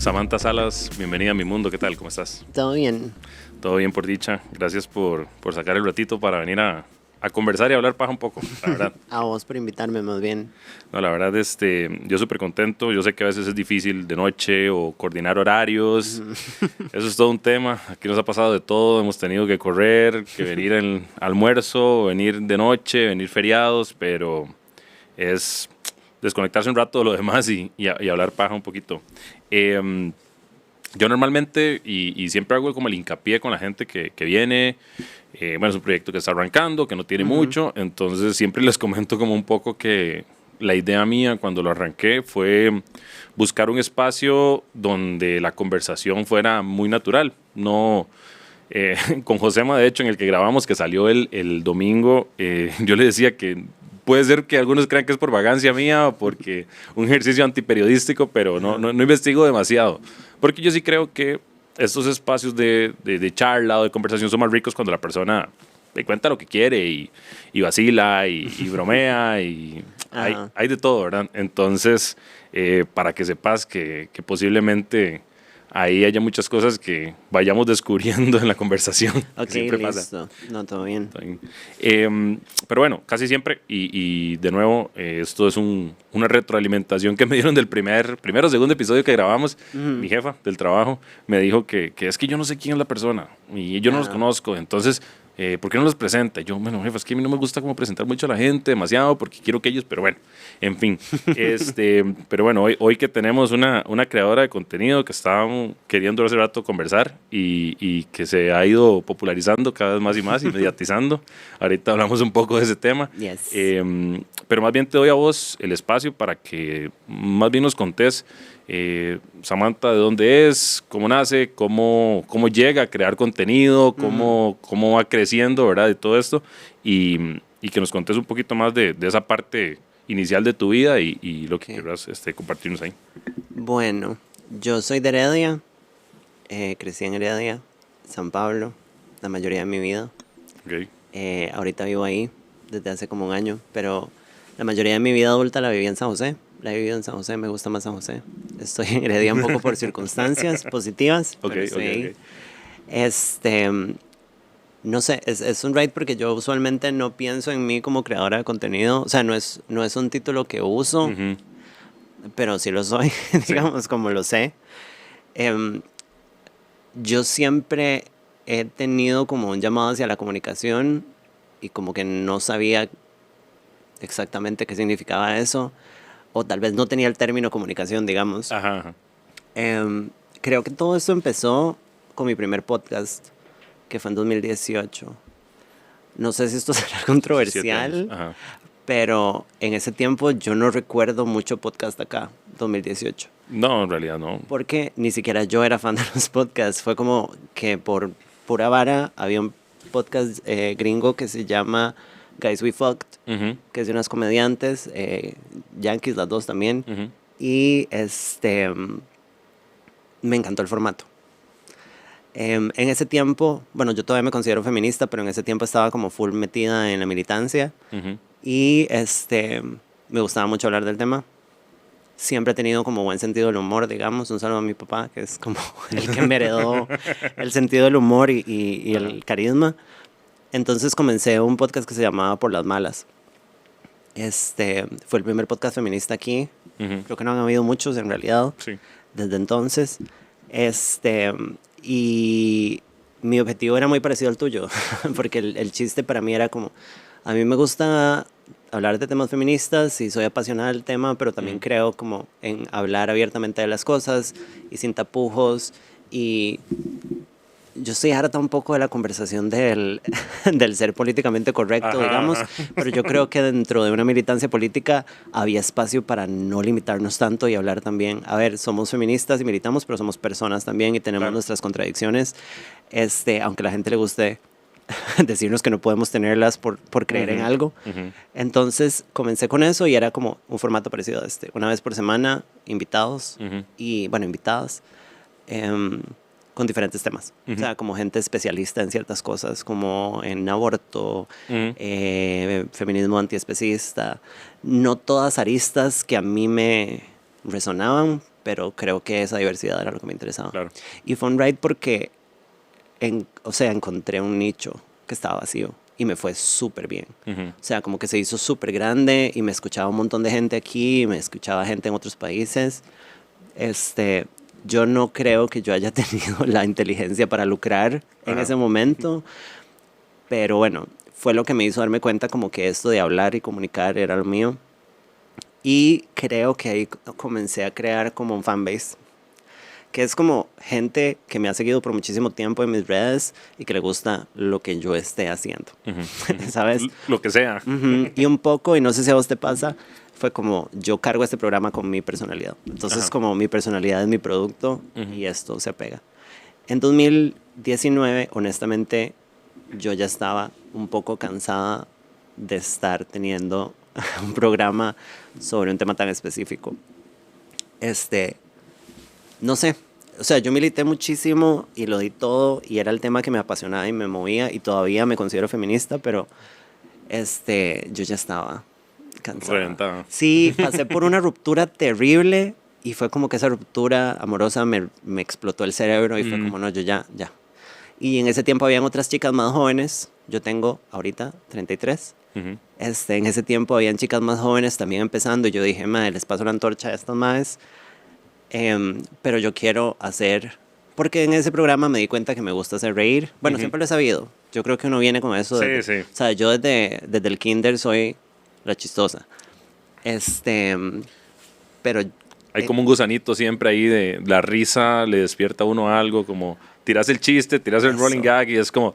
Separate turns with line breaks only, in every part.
Samantha Salas, bienvenida a mi mundo, ¿qué tal? ¿Cómo estás?
Todo bien.
Todo bien por dicha, gracias por sacar el ratito para venir a conversar y hablar paja un poco, la verdad.
A vos por invitarme, más bien.
No, la verdad, yo súper contento, yo sé que a veces es difícil de noche o coordinar horarios, eso es todo un tema, aquí nos ha pasado de todo, hemos tenido que correr, que venir en almuerzo, venir de noche, venir feriados, pero es desconectarse un rato de lo demás y hablar paja un poquito. Yo normalmente, y siempre hago como el hincapié con la gente que viene, bueno, es un proyecto que está arrancando, que no tiene mucho, entonces siempre les comento como un poco que la idea mía cuando lo arranqué fue buscar un espacio donde la conversación fuera muy natural, no... con Josema, de hecho, en el que grabamos, que salió el domingo, yo le decía que puede ser que algunos crean que es por vagancia mía o porque un ejercicio antiperiodístico, pero no investigo demasiado. Porque yo sí creo que estos espacios de charla o de conversación son más ricos cuando la persona le cuenta lo que quiere y vacila y bromea y hay de todo, ¿verdad? Entonces, para que sepas que posiblemente ahí haya muchas cosas que vayamos descubriendo en la conversación.
Ok,
siempre
listo.
pasa.
No, todo bien.
Pero bueno, casi siempre, y de nuevo, esto es una retroalimentación que me dieron del primero o segundo episodio que grabamos. Mi jefa del trabajo me dijo que es que yo no sé quién es la persona y yo no los conozco, entonces... ¿por qué no los presenta? Yo, bueno, jefa, es que a mí no me gusta como presentar mucho a la gente, demasiado, porque quiero que ellos, pero bueno, en fin. Pero bueno, hoy que tenemos una creadora de contenido que estábamos queriendo hace rato conversar y que se ha ido popularizando cada vez más y más y mediatizando. Ahorita hablamos un poco de ese tema.
Yes.
Pero más bien te doy a vos el espacio para que más bien nos contés, Samantha, de dónde es, cómo nace, cómo llega a crear contenido, cómo va creciendo, ¿verdad? De todo esto y que nos contés un poquito más de esa parte inicial de tu vida y lo que quieras compartirnos ahí.
Bueno, yo soy de Heredia. Crecí en Heredia, San Pablo, la mayoría de mi vida.
Okay.
Ahorita vivo ahí desde hace como un año, pero la mayoría de mi vida adulta la viví en San José. La he vivido en San José, me gusta más San José. Estoy en Heredia un poco por circunstancias positivas.
Okay.
No sé, es un ride porque yo usualmente no pienso en mí como creadora de contenido. O sea, no es un título que uso, pero sí lo soy, digamos, como lo sé. Yo siempre he tenido como un llamado hacia la comunicación y como que no sabía exactamente qué significaba eso. O tal vez no tenía el término comunicación, digamos.
Ajá.
Creo que todo esto empezó con mi primer podcast, que fue en 2018. No sé si esto será controversial, pero en ese tiempo yo no recuerdo mucho podcast acá, 2018.
No, en realidad no.
Porque ni siquiera yo era fan de los podcasts. Fue como que por pura vara había un podcast gringo que se llama Guys We Fucked, que es de unas comediantes, yankees las dos también, y me encantó el formato. En ese tiempo, bueno, yo todavía me considero feminista, pero en ese tiempo estaba como full metida en la militancia, y me gustaba mucho hablar del tema. Siempre he tenido como buen sentido del humor, digamos. Un saludo a mi papá, que es como el que me heredó el sentido del humor y el carisma. Entonces comencé un podcast que se llamaba Por las Malas. Fue el primer podcast feminista aquí. Creo que no han habido muchos en realidad.
Sí.
Desde entonces. Y mi objetivo era muy parecido al tuyo. Porque el chiste para mí era como... A mí me gusta hablar de temas feministas y soy apasionada del tema, pero también creo como en hablar abiertamente de las cosas y sin tapujos. Y... yo estoy harta un poco de la conversación del ser políticamente correcto, digamos, pero yo creo que dentro de una militancia política había espacio para no limitarnos tanto y hablar también, a ver, somos feministas y militamos, pero somos personas también y tenemos nuestras contradicciones, aunque a la gente le guste decirnos que no podemos tenerlas por creer en algo. Entonces comencé con eso y era como un formato parecido a una vez por semana, invitados y, bueno, invitadas, con diferentes temas. O sea, como gente especialista en ciertas cosas, como en aborto, feminismo antiespecista. No todas aristas que a mí me resonaban, pero creo que esa diversidad era lo que me interesaba.
Claro.
Y fue un ride porque, o sea, encontré un nicho que estaba vacío y me fue súper bien. O sea, como que se hizo súper grande y me escuchaba un montón de gente aquí, me escuchaba gente en otros países. Yo no creo que yo haya tenido la inteligencia para lucrar en ese momento, pero bueno, fue lo que me hizo darme cuenta como que esto de hablar y comunicar era lo mío. Y creo que ahí comencé a crear como un fanbase, que es como gente que me ha seguido por muchísimo tiempo en mis redes y que le gusta lo que yo esté haciendo, ¿sabes?
Lo que sea.
Y un poco, y no sé si a vos te pasa, fue como yo cargo este programa con mi personalidad. Entonces como mi personalidad es mi producto y esto se pega. En 2019, honestamente, yo ya estaba un poco cansada de estar teniendo un programa sobre un tema tan específico. No sé, o sea, yo milité muchísimo y lo di todo y era el tema que me apasionaba y me movía y todavía me considero feminista, pero yo ya estaba cansada.
Reventada.
Sí, pasé por una ruptura terrible y fue como que esa ruptura amorosa me explotó el cerebro y fue como, no, yo ya. Y en ese tiempo habían otras chicas más jóvenes, yo tengo ahorita 33. En ese tiempo habían chicas más jóvenes también empezando y yo dije, madre, les paso la antorcha a estas madres. Pero yo quiero hacer, porque en ese programa me di cuenta que me gusta hacer reír. Bueno, siempre lo he sabido. Yo creo que uno viene con eso.
Sí.
O sea, yo desde el kinder soy la chistosa. Pero...
Hay como un gusanito siempre ahí de la risa, le despierta a uno algo, como tiras el chiste, tiras el rolling gag y es como...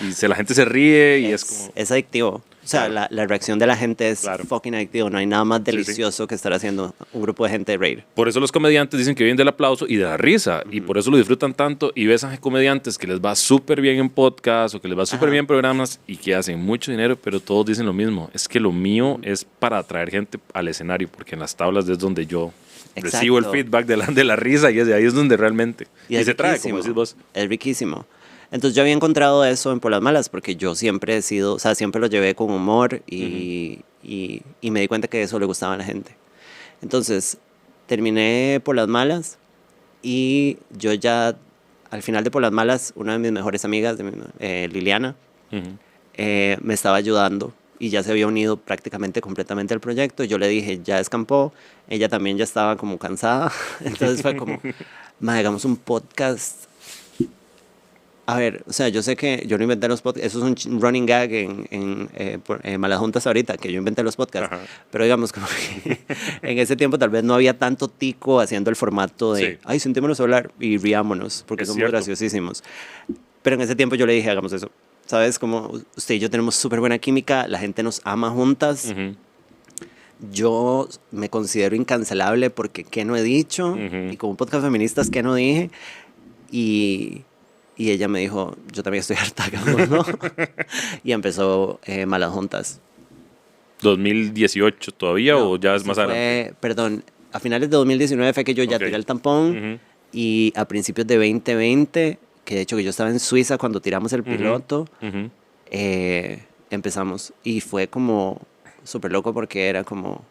Y la gente se ríe y es como...
Es adictivo. O sea,
Claro.
la reacción de la gente es
Claro.
fucking adictivo. No hay nada más delicioso que estar haciendo un grupo de gente reír.
Por eso los comediantes dicen que viven del aplauso y de la risa. Y por eso lo disfrutan tanto. Y ves a comediantes que les va súper bien en podcast o que les va súper bien en programas y que hacen mucho dinero, pero todos dicen lo mismo. Es que lo mío es para atraer gente al escenario, porque en las tablas es donde yo recibo el feedback de la risa y es de ahí es donde realmente... Y se trae, como decís vos.
Es riquísimo. Entonces yo había encontrado eso en Por las Malas porque yo siempre he sido, o sea, siempre lo llevé con humor y me di cuenta que eso le gustaba a la gente. Entonces terminé Por las Malas y yo ya, al final de Por las Malas, una de mis mejores amigas, Liliana, me estaba ayudando y ya se había unido prácticamente completamente al proyecto. Yo le dije, ya escampó, ella también ya estaba como cansada, entonces fue como, ma, hagamos un podcast. A ver, o sea, yo sé que yo no inventé los podcasts, eso es un running gag en Malas Juntas ahorita, que yo inventé los podcasts, pero digamos como que en ese tiempo tal vez no había tanto tico haciendo el formato de, ay, sentémonos a hablar y riámonos, porque somos graciosísimos. Pero en ese tiempo yo le dije, hagamos eso, ¿sabes? Como usted y yo tenemos súper buena química, la gente nos ama juntas, yo me considero incancelable porque qué no he dicho, y como un podcast feministas, qué no dije, y ella me dijo, yo también estoy harta, ¿no? Y empezó Malas Juntas.
¿2018 todavía o ya es más adelante?
Perdón, a finales de 2019 fue que yo ya tiré el tampón y a principios de 2020, que de hecho que yo estaba en Suiza cuando tiramos el piloto, empezamos y fue como súper loco porque era como,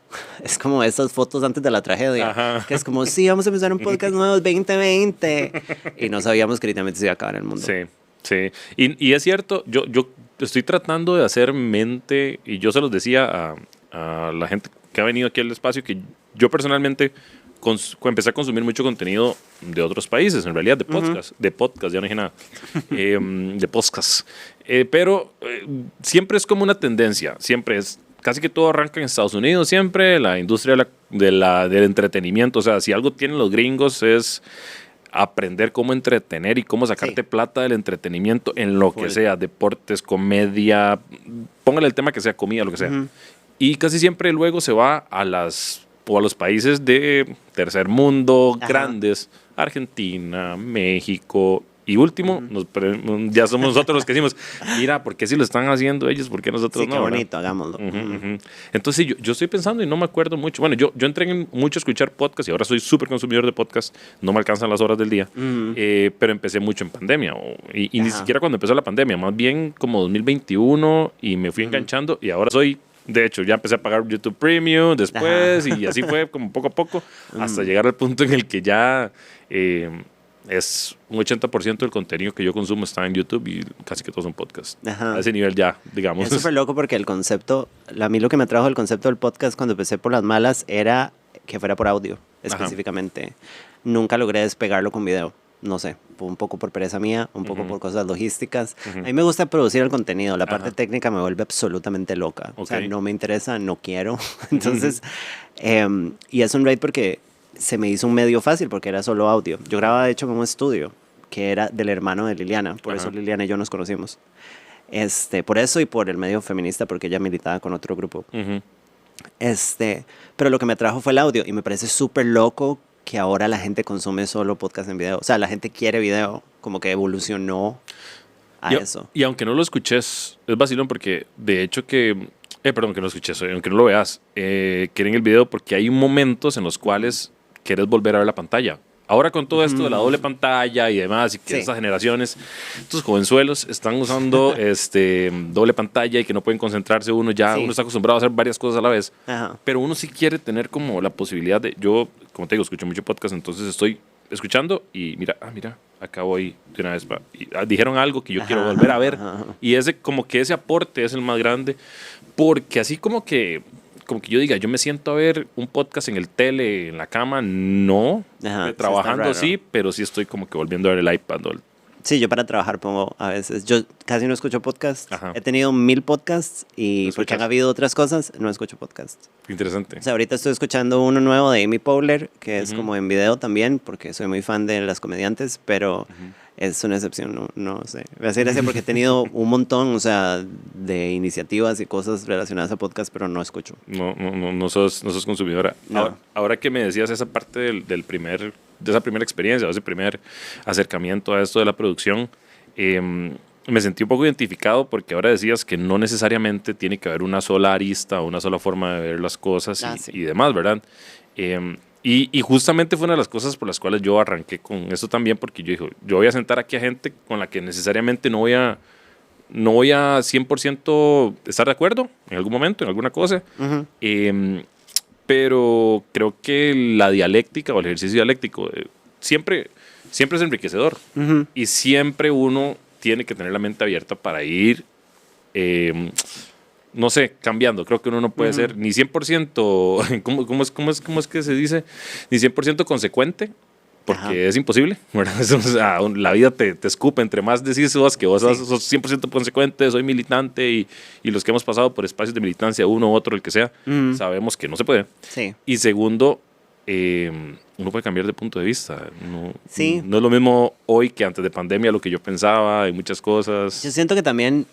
es como esas fotos antes de la tragedia, que es como, sí, vamos a empezar un podcast nuevo 2020 y no sabíamos que literalmente se iba a acabar el mundo.
Sí. Y es cierto, yo estoy tratando de hacer mente, y yo se los decía a la gente que ha venido aquí al espacio, que yo personalmente empecé a consumir mucho contenido de otros países, en realidad de podcast, ya no dije nada, de podcast. Pero siempre es como una tendencia, siempre es, casi que todo arranca en Estados Unidos, siempre, la industria del entretenimiento, o sea, si algo tienen los gringos es aprender cómo entretener y cómo sacarte plata del entretenimiento en lo que sea, deportes, comedia, póngale el tema que sea, comida, lo que sea. Y casi siempre luego se va a los países de tercer mundo, grandes, Argentina, México, y último, ya somos nosotros los que decimos, mira, ¿por qué si lo están haciendo ellos? ¿Por qué nosotros no?
Sí, qué bonito, hagámoslo.
Entonces, yo estoy pensando y no me acuerdo mucho. Bueno, yo entré mucho a escuchar podcasts y ahora soy súper consumidor de podcasts. No me alcanzan las horas del día. Pero empecé mucho en pandemia. Y ni siquiera cuando empezó la pandemia, más bien como 2021 y me fui enganchando y ahora soy De hecho, ya empecé a pagar YouTube Premium después y así fue como poco a poco hasta llegar al punto en el que ya es un 80% del contenido que yo consumo está en YouTube y casi que todo es un podcast.
Ajá.
A ese nivel ya, digamos.
Es súper loco porque el concepto, a mí lo que me atrajo el concepto del podcast cuando empecé por las malas era que fuera por audio, específicamente. Nunca logré despegarlo con video. No sé, un poco por pereza mía, un poco por cosas logísticas. A mí me gusta producir el contenido, la parte técnica me vuelve absolutamente loca. O sea, no me interesa, no quiero. Entonces, y es un rate porque se me hizo un medio fácil porque era solo audio. Yo grababa de hecho en un estudio que era del hermano de Liliana, por eso Liliana y yo nos conocimos. Por eso y por el medio feminista porque ella militaba con otro grupo. Pero lo que me atrajo fue el audio y me parece súper loco que ahora la gente consume solo podcast en video. O sea, la gente quiere video, como que evolucionó a eso.
Y aunque no lo escuches, es vacilón porque de hecho que... perdón, que no lo escuches, aunque no lo veas, quieren el video porque hay momentos en los cuales quieres volver a ver la pantalla. Ahora con todo esto de la doble pantalla y demás, y que estas generaciones, estos jovenzuelos están usando doble pantalla y que no pueden concentrarse uno, ya uno está acostumbrado a hacer varias cosas a la vez, pero uno sí quiere tener como la posibilidad de, yo, como te digo, escucho mucho podcast, entonces estoy escuchando y mira, acá voy de una vez, dijeron algo que yo quiero volver a ver, y ese como que ese aporte es el más grande, porque así como que yo diga, yo me siento a ver un podcast en el tele, en la cama, no. Trabajando sí, pero sí estoy como que volviendo a ver el iPad.
Sí, yo para trabajar pongo a veces. Yo casi no escucho podcasts. He tenido 1000 podcasts y porque han habido otras cosas, no escucho podcasts.
Interesante.
O sea, ahorita estoy escuchando uno nuevo de Amy Poehler, que es como en video también, porque soy muy fan de las comediantes, pero es una excepción, no sé. Voy a decir así porque he tenido un montón, o sea, de iniciativas y cosas relacionadas a podcast, pero no escucho.
No sos consumidora.
No.
Ahora que me decías esa parte de esa primera experiencia, o ese primer acercamiento a esto de la producción, me sentí un poco identificado porque ahora decías que no necesariamente tiene que haber una sola arista o una sola forma de ver las cosas y demás, ¿verdad? Y justamente fue una de las cosas por las cuales yo arranqué con esto también, porque yo dije, yo voy a sentar aquí a gente con la que necesariamente no voy a 100% estar de acuerdo en algún momento, en alguna cosa, pero creo que la dialéctica o el ejercicio dialéctico siempre es enriquecedor y siempre uno tiene que tener la mente abierta para ir no sé, cambiando. Creo que uno no puede ser ni 100%, ¿cómo es que se dice? Ni 100% consecuente, porque es imposible, ¿verdad? O sea, la vida te escupe. Entre más decís vos que vos sos 100% consecuente, soy militante y los que hemos pasado por espacios de militancia, uno u otro, el que sea, sabemos que no se puede.
Sí.
Y segundo, uno puede cambiar de punto de vista. No es lo mismo hoy que antes de pandemia, lo que yo pensaba y muchas cosas.
Yo siento que también...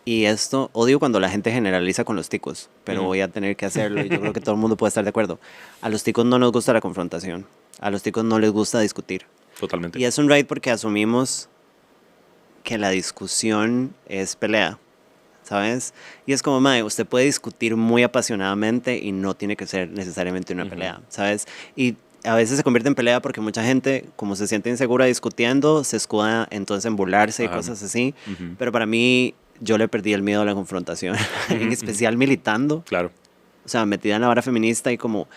Y esto, odio cuando la gente generaliza con los ticos, pero voy a tener que hacerlo y yo creo que todo el mundo puede estar de acuerdo. A los ticos no nos gusta la confrontación, a los ticos no les gusta discutir.
Totalmente.
Y es un ride porque asumimos que la discusión es pelea, ¿sabes? Y es como, mae, usted puede discutir muy apasionadamente y no tiene que ser necesariamente una pelea, ¿sabes? Y a veces se convierte en pelea porque mucha gente, como se siente insegura discutiendo, se escuda entonces en burlarse y cosas así. Pero para mí... yo le perdí el miedo a la confrontación, en especial militando.
Claro.
O sea, metida en la vara feminista y como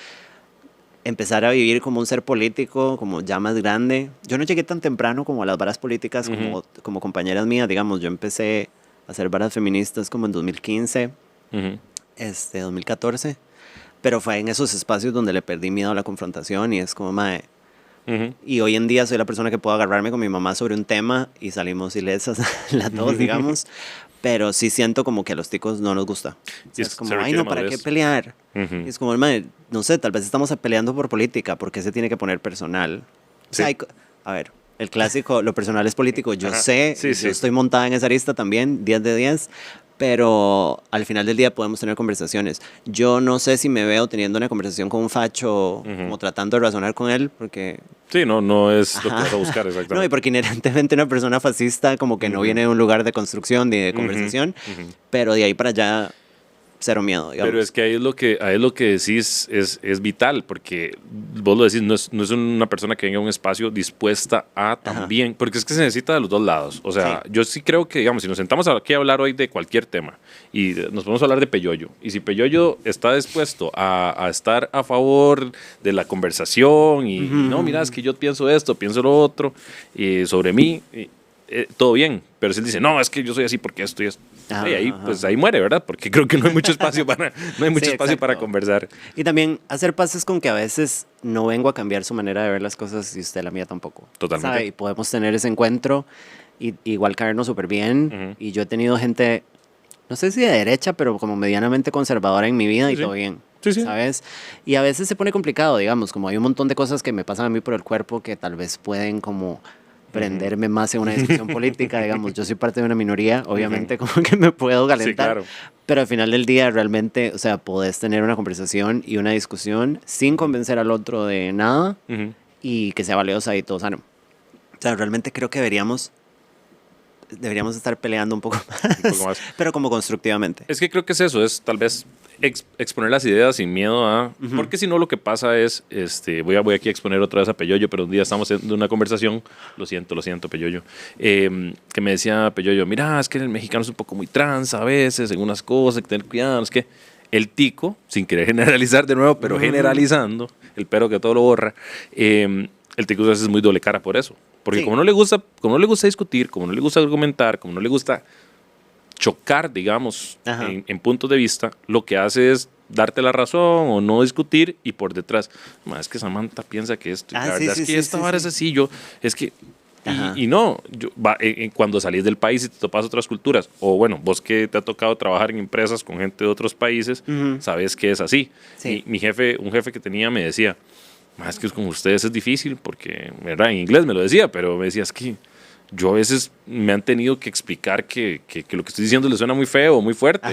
empezar a vivir como un ser político, como ya más grande. Yo no llegué tan temprano como a las varas políticas como compañeras mías, digamos. Yo empecé a hacer varas feministas como en 2015, 2014. Pero fue en esos espacios donde le perdí miedo a la confrontación y es como, mae... Y hoy en día soy la persona que puedo agarrarme con mi mamá sobre un tema y salimos ilesas las dos, digamos. Pero sí siento como que a los ticos no nos gusta. O sea, es como, ay, no, ¿para qué pelear? Y es como, no sé, tal vez estamos peleando por política. ¿Por qué se tiene que poner personal? O sea, a ver, el clásico, lo personal es político. Yo sé, yo estoy montada en esa arista también, 10 de 10. Pero al final del día podemos tener conversaciones. Yo no sé si me veo teniendo una conversación con un facho, como tratando de razonar con él, porque...
Sí, no es lo que vas a buscar exactamente.
No, y porque inherentemente una persona fascista como que no viene de un lugar de construcción ni de conversación, pero de ahí para allá, cero miedo, digamos.
Pero es que ahí es lo que decís es vital, porque vos lo decís, no es una persona que venga a un espacio dispuesta a también, porque es que se necesita de los dos lados. O sea, yo sí creo que, digamos, si nos sentamos aquí a hablar hoy de cualquier tema y nos podemos hablar de Peyoyo, y si Peyoyo está dispuesto a estar a favor de la conversación y no, mira, es que yo pienso esto, pienso lo otro, sobre mí, todo bien, pero si él dice, no, es que yo soy así porque esto y esto. Pues ahí muere, ¿verdad? Porque creo que no hay mucho espacio para conversar.
Y también hacer pases con que a veces no vengo a cambiar su manera de ver las cosas y usted la mía tampoco.
Totalmente.
¿Sabe? Y podemos tener ese encuentro y igual caernos súper bien. Y yo he tenido gente, no sé si de derecha, pero como medianamente conservadora en mi vida y todo bien.
Sí.
¿Sabes? Y a veces se pone complicado, digamos, como hay un montón de cosas que me pasan a mí por el cuerpo que tal vez pueden como prenderme más en una discusión política, digamos. Yo soy parte de una minoría, obviamente como que me puedo calentar,
claro.
Pero al final del día realmente, o sea, podés tener una conversación y una discusión sin convencer al otro de nada y que sea valiosa y todo sano. O sea, realmente creo que deberíamos estar peleando un poco más, pero como constructivamente.
Es que creo que es eso, es tal vez exponer las ideas sin miedo a... Porque si no, lo que pasa es, voy aquí a exponer otra vez a Peyoyo, pero un día estamos en una conversación, lo siento, Peyoyo, que me decía Peyoyo, mira, es que el mexicano es un poco muy trans a veces, en unas cosas, hay que tener cuidado, es que el tico, sin querer generalizar de nuevo, pero generalizando, el pero que todo lo borra, el tico a veces es muy doble cara por eso. Porque como no le gusta discutir, como no le gusta argumentar, como no le gusta chocar, digamos, en puntos de vista, lo que hace es darte la razón o no discutir y por detrás, es que Samantha piensa que esto, la verdad es que esta vara es así, es que... Y no, cuando salís del país y te topas otras culturas, o bueno, vos que te ha tocado trabajar en empresas con gente de otros países, sabes que es así. Sí. Un jefe que tenía me decía, es que con ustedes es difícil, porque, ¿verdad? En inglés me lo decía, pero me decía, es que yo a veces me han tenido que explicar que lo que estoy diciendo le suena muy feo o muy fuerte,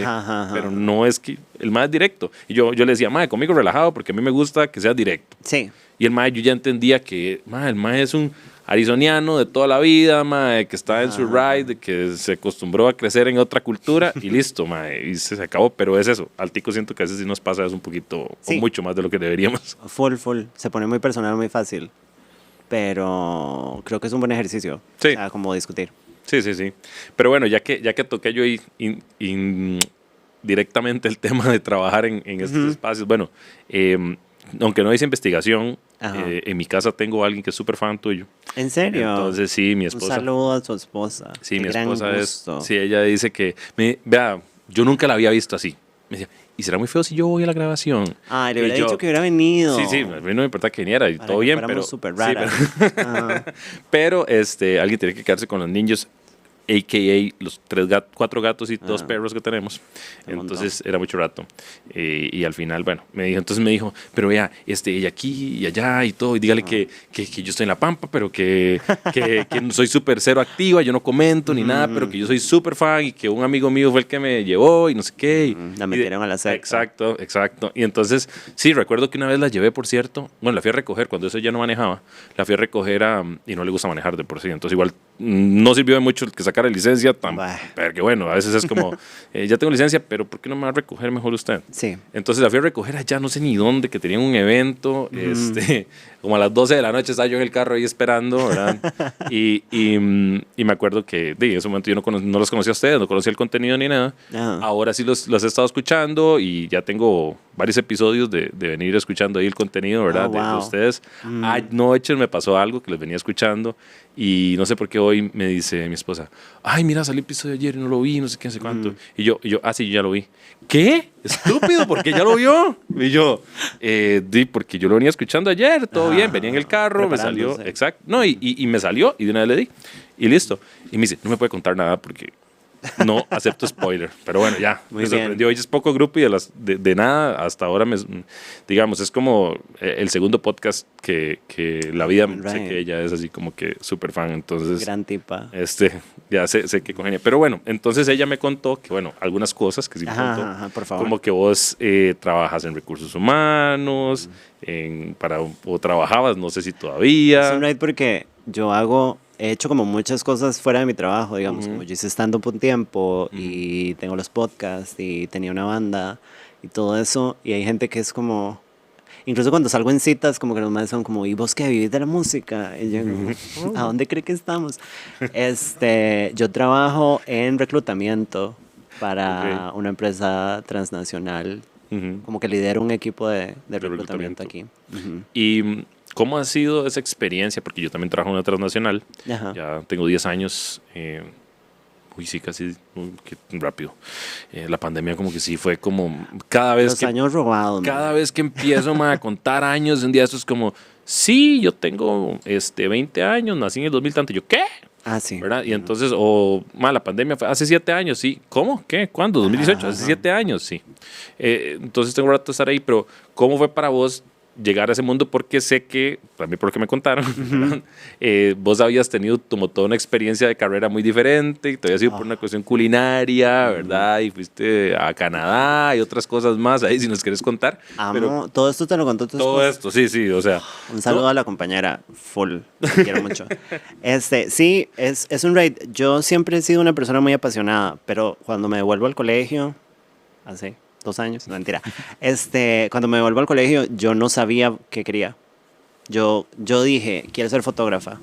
pero no es que el más directo. Y yo le decía, conmigo relajado, porque a mí me gusta que sea directo.
Sí.
Y el yo ya entendía que el es un arizoniano de toda la vida, que está en su ride, que se acostumbró a crecer en otra cultura y listo, y se acabó. Pero es eso, al tico siento que a veces sí nos pasa eso un poquito o mucho más de lo que deberíamos.
Full. Se pone muy personal, muy fácil. Pero creo que es un buen ejercicio.
Sí.
O sea, como discutir.
Sí. Pero bueno, ya que toqué yo directamente el tema de trabajar en estos espacios, bueno, aunque no hice investigación, en mi casa tengo a alguien que es súper fan tuyo.
¿En serio?
Entonces sí, mi esposa.
Un saludo a tu esposa.
Sí,
Qué
mi
gran
esposa
gusto.
sí, ella dice que, vea, yo nunca la había visto así. Me decía, ¿y será muy feo si yo voy a la grabación?
Le hubiera dicho que hubiera venido.
Sí, a mí no me importa que viniera y todo bien, pero...
súper raras.
Sí, pero alguien tiene que quedarse con los niños, a.k.a. los 4 gatos y 2 perros que tenemos. Entonces era mucho rato. Y al final, bueno, me dijo, pero vea, y aquí y allá y todo, y dígale que yo estoy en La Pampa, pero que soy súper cero activa, yo no comento ni nada, pero que yo soy súper fan y que un amigo mío fue el que me llevó y no sé qué.
La metieron a la secta.
Exacto. Y entonces, sí, recuerdo que una vez la llevé, por cierto, bueno, la fui a recoger cuando eso ya no manejaba, la fui a recoger y no le gusta manejar de por sí, entonces igual no sirvió de mucho que sacara licencia, pero que bueno, a veces es como, ya tengo licencia, pero ¿por qué no me va a recoger mejor usted?
Sí.
Entonces la fui a recoger allá, no sé ni dónde, que tenían un evento, como a las 12 de la noche estaba yo en el carro ahí esperando, ¿verdad? y me acuerdo que en ese momento yo no los conocía a ustedes, no conocía el contenido ni nada. Ahora sí los he estado escuchando y ya tengo varios episodios de venir escuchando ahí el contenido, ¿verdad? De ustedes. Anoche me pasó algo que les venía escuchando y no sé por qué hoy me dice mi esposa, mira, salió el episodio ayer y no lo vi, no sé qué, no sé cuánto. Y yo, sí, yo ya lo vi. ¿Qué? Estúpido, ¿por qué ya lo vio? Y yo, porque yo lo venía escuchando ayer, todo bien, venía en el carro, me salió, exacto. No, y me salió y de una vez le di y listo. Y me dice, no me puede contar nada porque no acepto spoiler. Pero bueno, ya, me sorprendió. Hoy es poco grupo y de nada hasta ahora, digamos, es como el segundo podcast que la vida, sé que ella es así como que súper fan, entonces...
Gran tipa.
Ya sé que congenia. Pero bueno, entonces ella me contó que, bueno, algunas cosas que sí me contó,
por favor.
como que vos trabajas en recursos humanos, o trabajabas, no sé si todavía.
Es porque he hecho como muchas cosas fuera de mi trabajo, digamos, como yo hice stand-up un tiempo y tengo los podcasts y tenía una banda y todo eso, y hay gente que es como... Incluso cuando salgo en citas, como que los más son como, ¿y vos qué vivís de la música? Y yo como, ¿a dónde cree que estamos? Yo trabajo en reclutamiento para una empresa transnacional, como que lidero un equipo de reclutamiento aquí.
¿Y cómo ha sido esa experiencia? Porque yo también trabajo en una transnacional,
Ajá.
ya tengo 10 años. Uy, sí, casi qué rápido. La pandemia como que sí fue como cada vez
Los años robados.
cada vez que empiezo a contar años, un día eso es como, sí, yo tengo 20 años, nací en el 2000 tanto. Yo, ¿qué?
Ah, sí.
¿Verdad? Y entonces, la pandemia fue hace 7 años, sí. ¿Cómo? ¿Qué? ¿Cuándo? 2018, hace 7 años, sí. Entonces tengo un rato de estar ahí, pero ¿cómo fue para vos llegar a ese mundo? Porque sé que, también por lo que me contaron, vos habías tenido como toda una experiencia de carrera muy diferente, y te habías ido por una cuestión culinaria, ¿verdad? Y fuiste a Canadá y otras cosas más, ahí si nos quieres contar.
Amo, todo esto te lo contó tu
Todo
esposa.
esto, sí, o sea.
Un saludo a la compañera, full, te quiero mucho. Sí, es un raid. Yo siempre he sido una persona muy apasionada, pero cuando me devuelvo al colegio, hace 2 años, no, mentira, cuando me devuelvo al colegio, yo no sabía qué quería. Yo dije, quiero ser fotógrafa.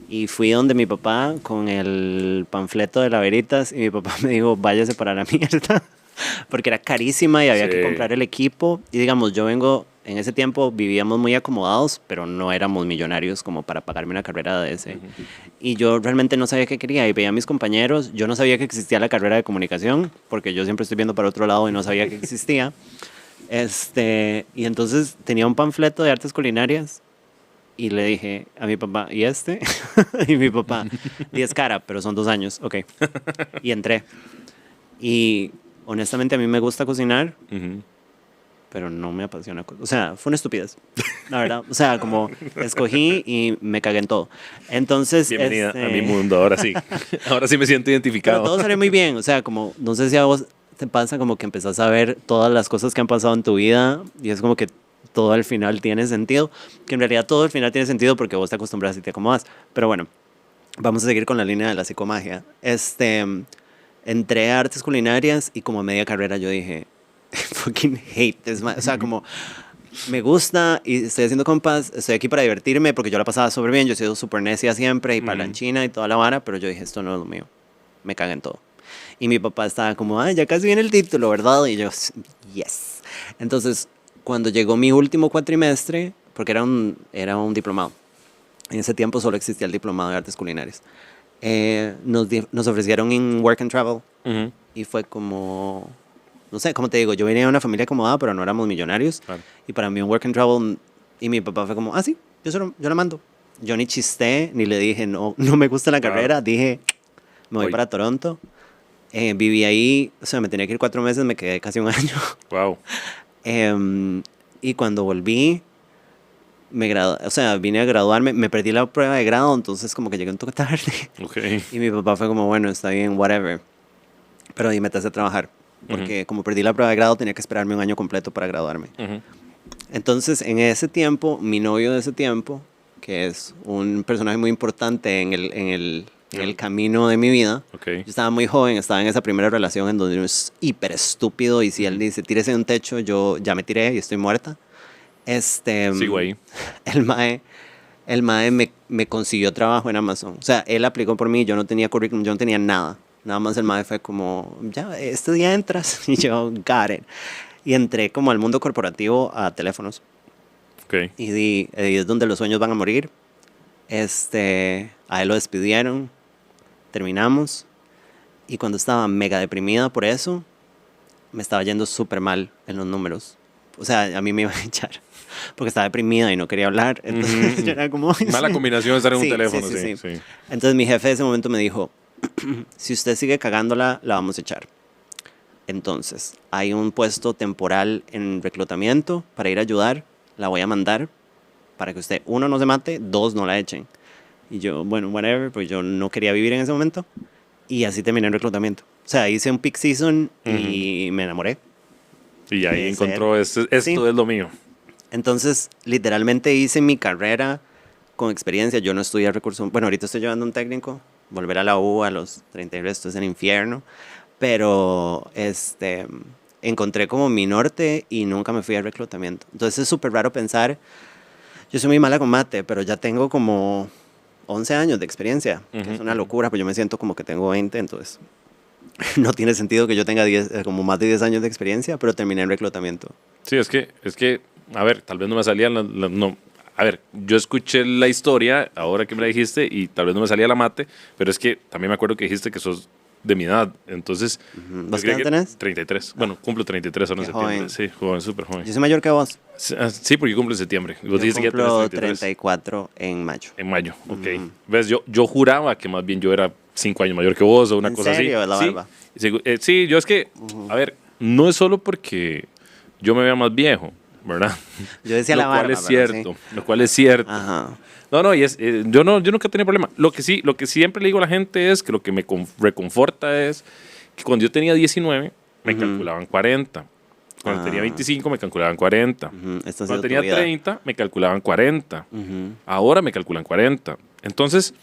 Y fui donde mi papá con el panfleto de la Veritas y mi papá me dijo, váyase para la mierda, porque era carísima y había que comprar el equipo. Y digamos, en ese tiempo vivíamos muy acomodados, pero no éramos millonarios como para pagarme una carrera de ese. Y yo realmente no sabía qué quería y veía a mis compañeros. Yo no sabía que existía la carrera de comunicación, porque yo siempre estoy viendo para otro lado y no sabía que existía. Y entonces tenía un panfleto de artes culinarias y le dije a mi papá, ¿y este? Y mi papá, 10 cara, pero son 2 años, ok. Y entré. Y honestamente a mí me gusta cocinar, pero no me apasiona. O sea, fue una estupidez, la verdad. O sea, como escogí y me cagué en todo. Entonces...
Bienvenida a mi mundo, ahora sí. Ahora sí me siento identificado.
Pero todo salió muy bien. O sea, como, no sé si a vos te pasa como que empezás a ver todas las cosas que han pasado en tu vida y es como que todo al final tiene sentido. Que en realidad todo al final tiene sentido porque vos te acostumbras y te acomodas. Pero bueno, vamos a seguir con la línea de la psicomagia. Entré a artes culinarias y como a media carrera yo dije, fucking hate this. O sea, como me gusta y estoy haciendo compas, estoy aquí para divertirme porque yo la pasaba súper bien, yo he sido súper necia siempre y parlanchina y toda la vara, pero yo dije, esto no es lo mío, me caga en todo. Y mi papá estaba como, ay, ya casi viene el título, ¿verdad? Y yo, yes. Entonces, cuando llegó mi último cuatrimestre, porque era un diplomado, en ese tiempo solo existía el diplomado de artes culinarias, nos ofrecieron un work and travel y fue como... No sé, como te digo, yo venía de una familia acomodada, pero no éramos millonarios. Claro. Y para mí un work and travel, y mi papá fue como, ah, sí, yo la mando. Yo ni chisté, ni le dije, no me gusta la carrera. Dije, me voy para Toronto. Viví ahí, o sea, me tenía que ir 4 meses, me quedé casi un año.
Wow.
Y cuando volví, vine a graduarme, me perdí la prueba de grado, entonces como que llegué un toque tarde.
Okay.
Y mi papá fue como, bueno, está bien, whatever. Pero ahí meterse a trabajar. Porque como perdí la prueba de grado, tenía que esperarme un año completo para graduarme. Entonces, en ese tiempo, mi novio de ese tiempo, que es un personaje muy importante en el camino de mi vida, yo estaba muy joven, estaba en esa primera relación en donde uno es hiper estúpido y si él dice, tírese de un techo, yo ya me tiré y estoy muerta.
Sigo ahí.
El mae me consiguió trabajo en Amazon. O sea, él aplicó por mí, yo no tenía currículum, yo no tenía nada. Nada más el mae fue como, ya, este día entras. Y yo, got it. Y entré como al mundo corporativo a teléfonos.
Okay.
Y es donde los sueños van a morir. A él lo despidieron. Terminamos. Y cuando estaba mega deprimida por eso, me estaba yendo súper mal en los números. O sea, a mí me iban a echar. Porque estaba deprimida y no quería hablar. Entonces yo era como...
Mala combinación estar en un teléfono.
Sí. Entonces mi jefe de ese momento me dijo, si usted sigue cagándola, la vamos a echar. Entonces, hay un puesto temporal en reclutamiento para ir a ayudar. La voy a mandar para que usted, 1, no se mate, 2, no la echen. Y yo, bueno, whatever, pues yo no quería vivir en ese momento. Y así terminé en reclutamiento. O sea, hice un peak season y me enamoré.
Y ahí encontró, esto es lo mío.
Entonces, literalmente hice mi carrera con experiencia. Yo no estudié recursos. Bueno, ahorita estoy llevando un técnico. Volver a la U a los 30 y resto es el infierno. Pero encontré como mi norte y nunca me fui al reclutamiento. Entonces es súper raro pensar, yo soy muy mala con mate, pero ya tengo como 11 años de experiencia, que es una locura, pues yo me siento como que tengo 20, entonces no tiene sentido que yo tenga 10, como más de 10 años de experiencia, pero terminé en reclutamiento.
Sí, es que, a ver, tal vez no me salía, no, a ver, yo escuché la historia, ahora que me la dijiste, y tal vez no me salía la mate, pero es que también me acuerdo que dijiste que sos de mi edad, entonces...
¿Vos qué edad tenés?
33, bueno, cumplo 33 ahora en septiembre,
joven.
sí, joven, súper joven.
Yo soy mayor que vos.
Sí, porque yo cumplo en septiembre. Vos
Yo
dijiste que ya tenés
cumplo
33.
34 en mayo.
En mayo, ok. ¿Ves? Yo juraba que más bien yo era 5 años mayor que vos o una
¿En
cosa
serio?
así.
¿La
Sí,
barba?
sí, yo es que, a ver, no es solo porque yo me vea más viejo, ¿verdad?
Yo decía
Lo
la
cual
barba,
es
pero
cierto,
sí.
lo cual es cierto.
Ajá.
No, y yo nunca tenía problema. Lo que siempre le digo a la gente es que lo que me reconforta es que cuando yo tenía 19 me calculaban 40. Cuando tenía 25 me calculaban 40.
Esto ha sido
Cuando
tu
tenía
vida.
30 me calculaban 40. Ahora me calculan 40. Entonces,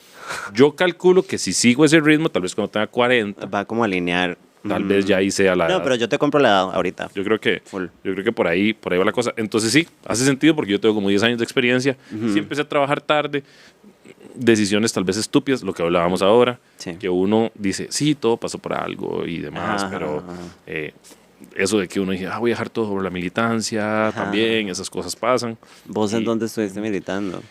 yo calculo que si sigo ese ritmo, tal vez cuando tenga 40,
Va como a alinear.
tal vez ya hice a la
No,
edad.
pero yo te compro la edad ahorita.
Yo creo que,
Full.
por ahí va la cosa. Entonces sí, hace sentido porque yo tengo como 10 años de experiencia. Sí empecé a trabajar tarde. Decisiones tal vez estúpidas, lo que hablábamos ahora.
Sí.
Que uno dice, sí, todo pasó por algo y demás, pero eso de que uno dice, voy a dejar todo por la militancia, también, esas cosas pasan.
¿Vos en
Y-
dónde estuviste militando?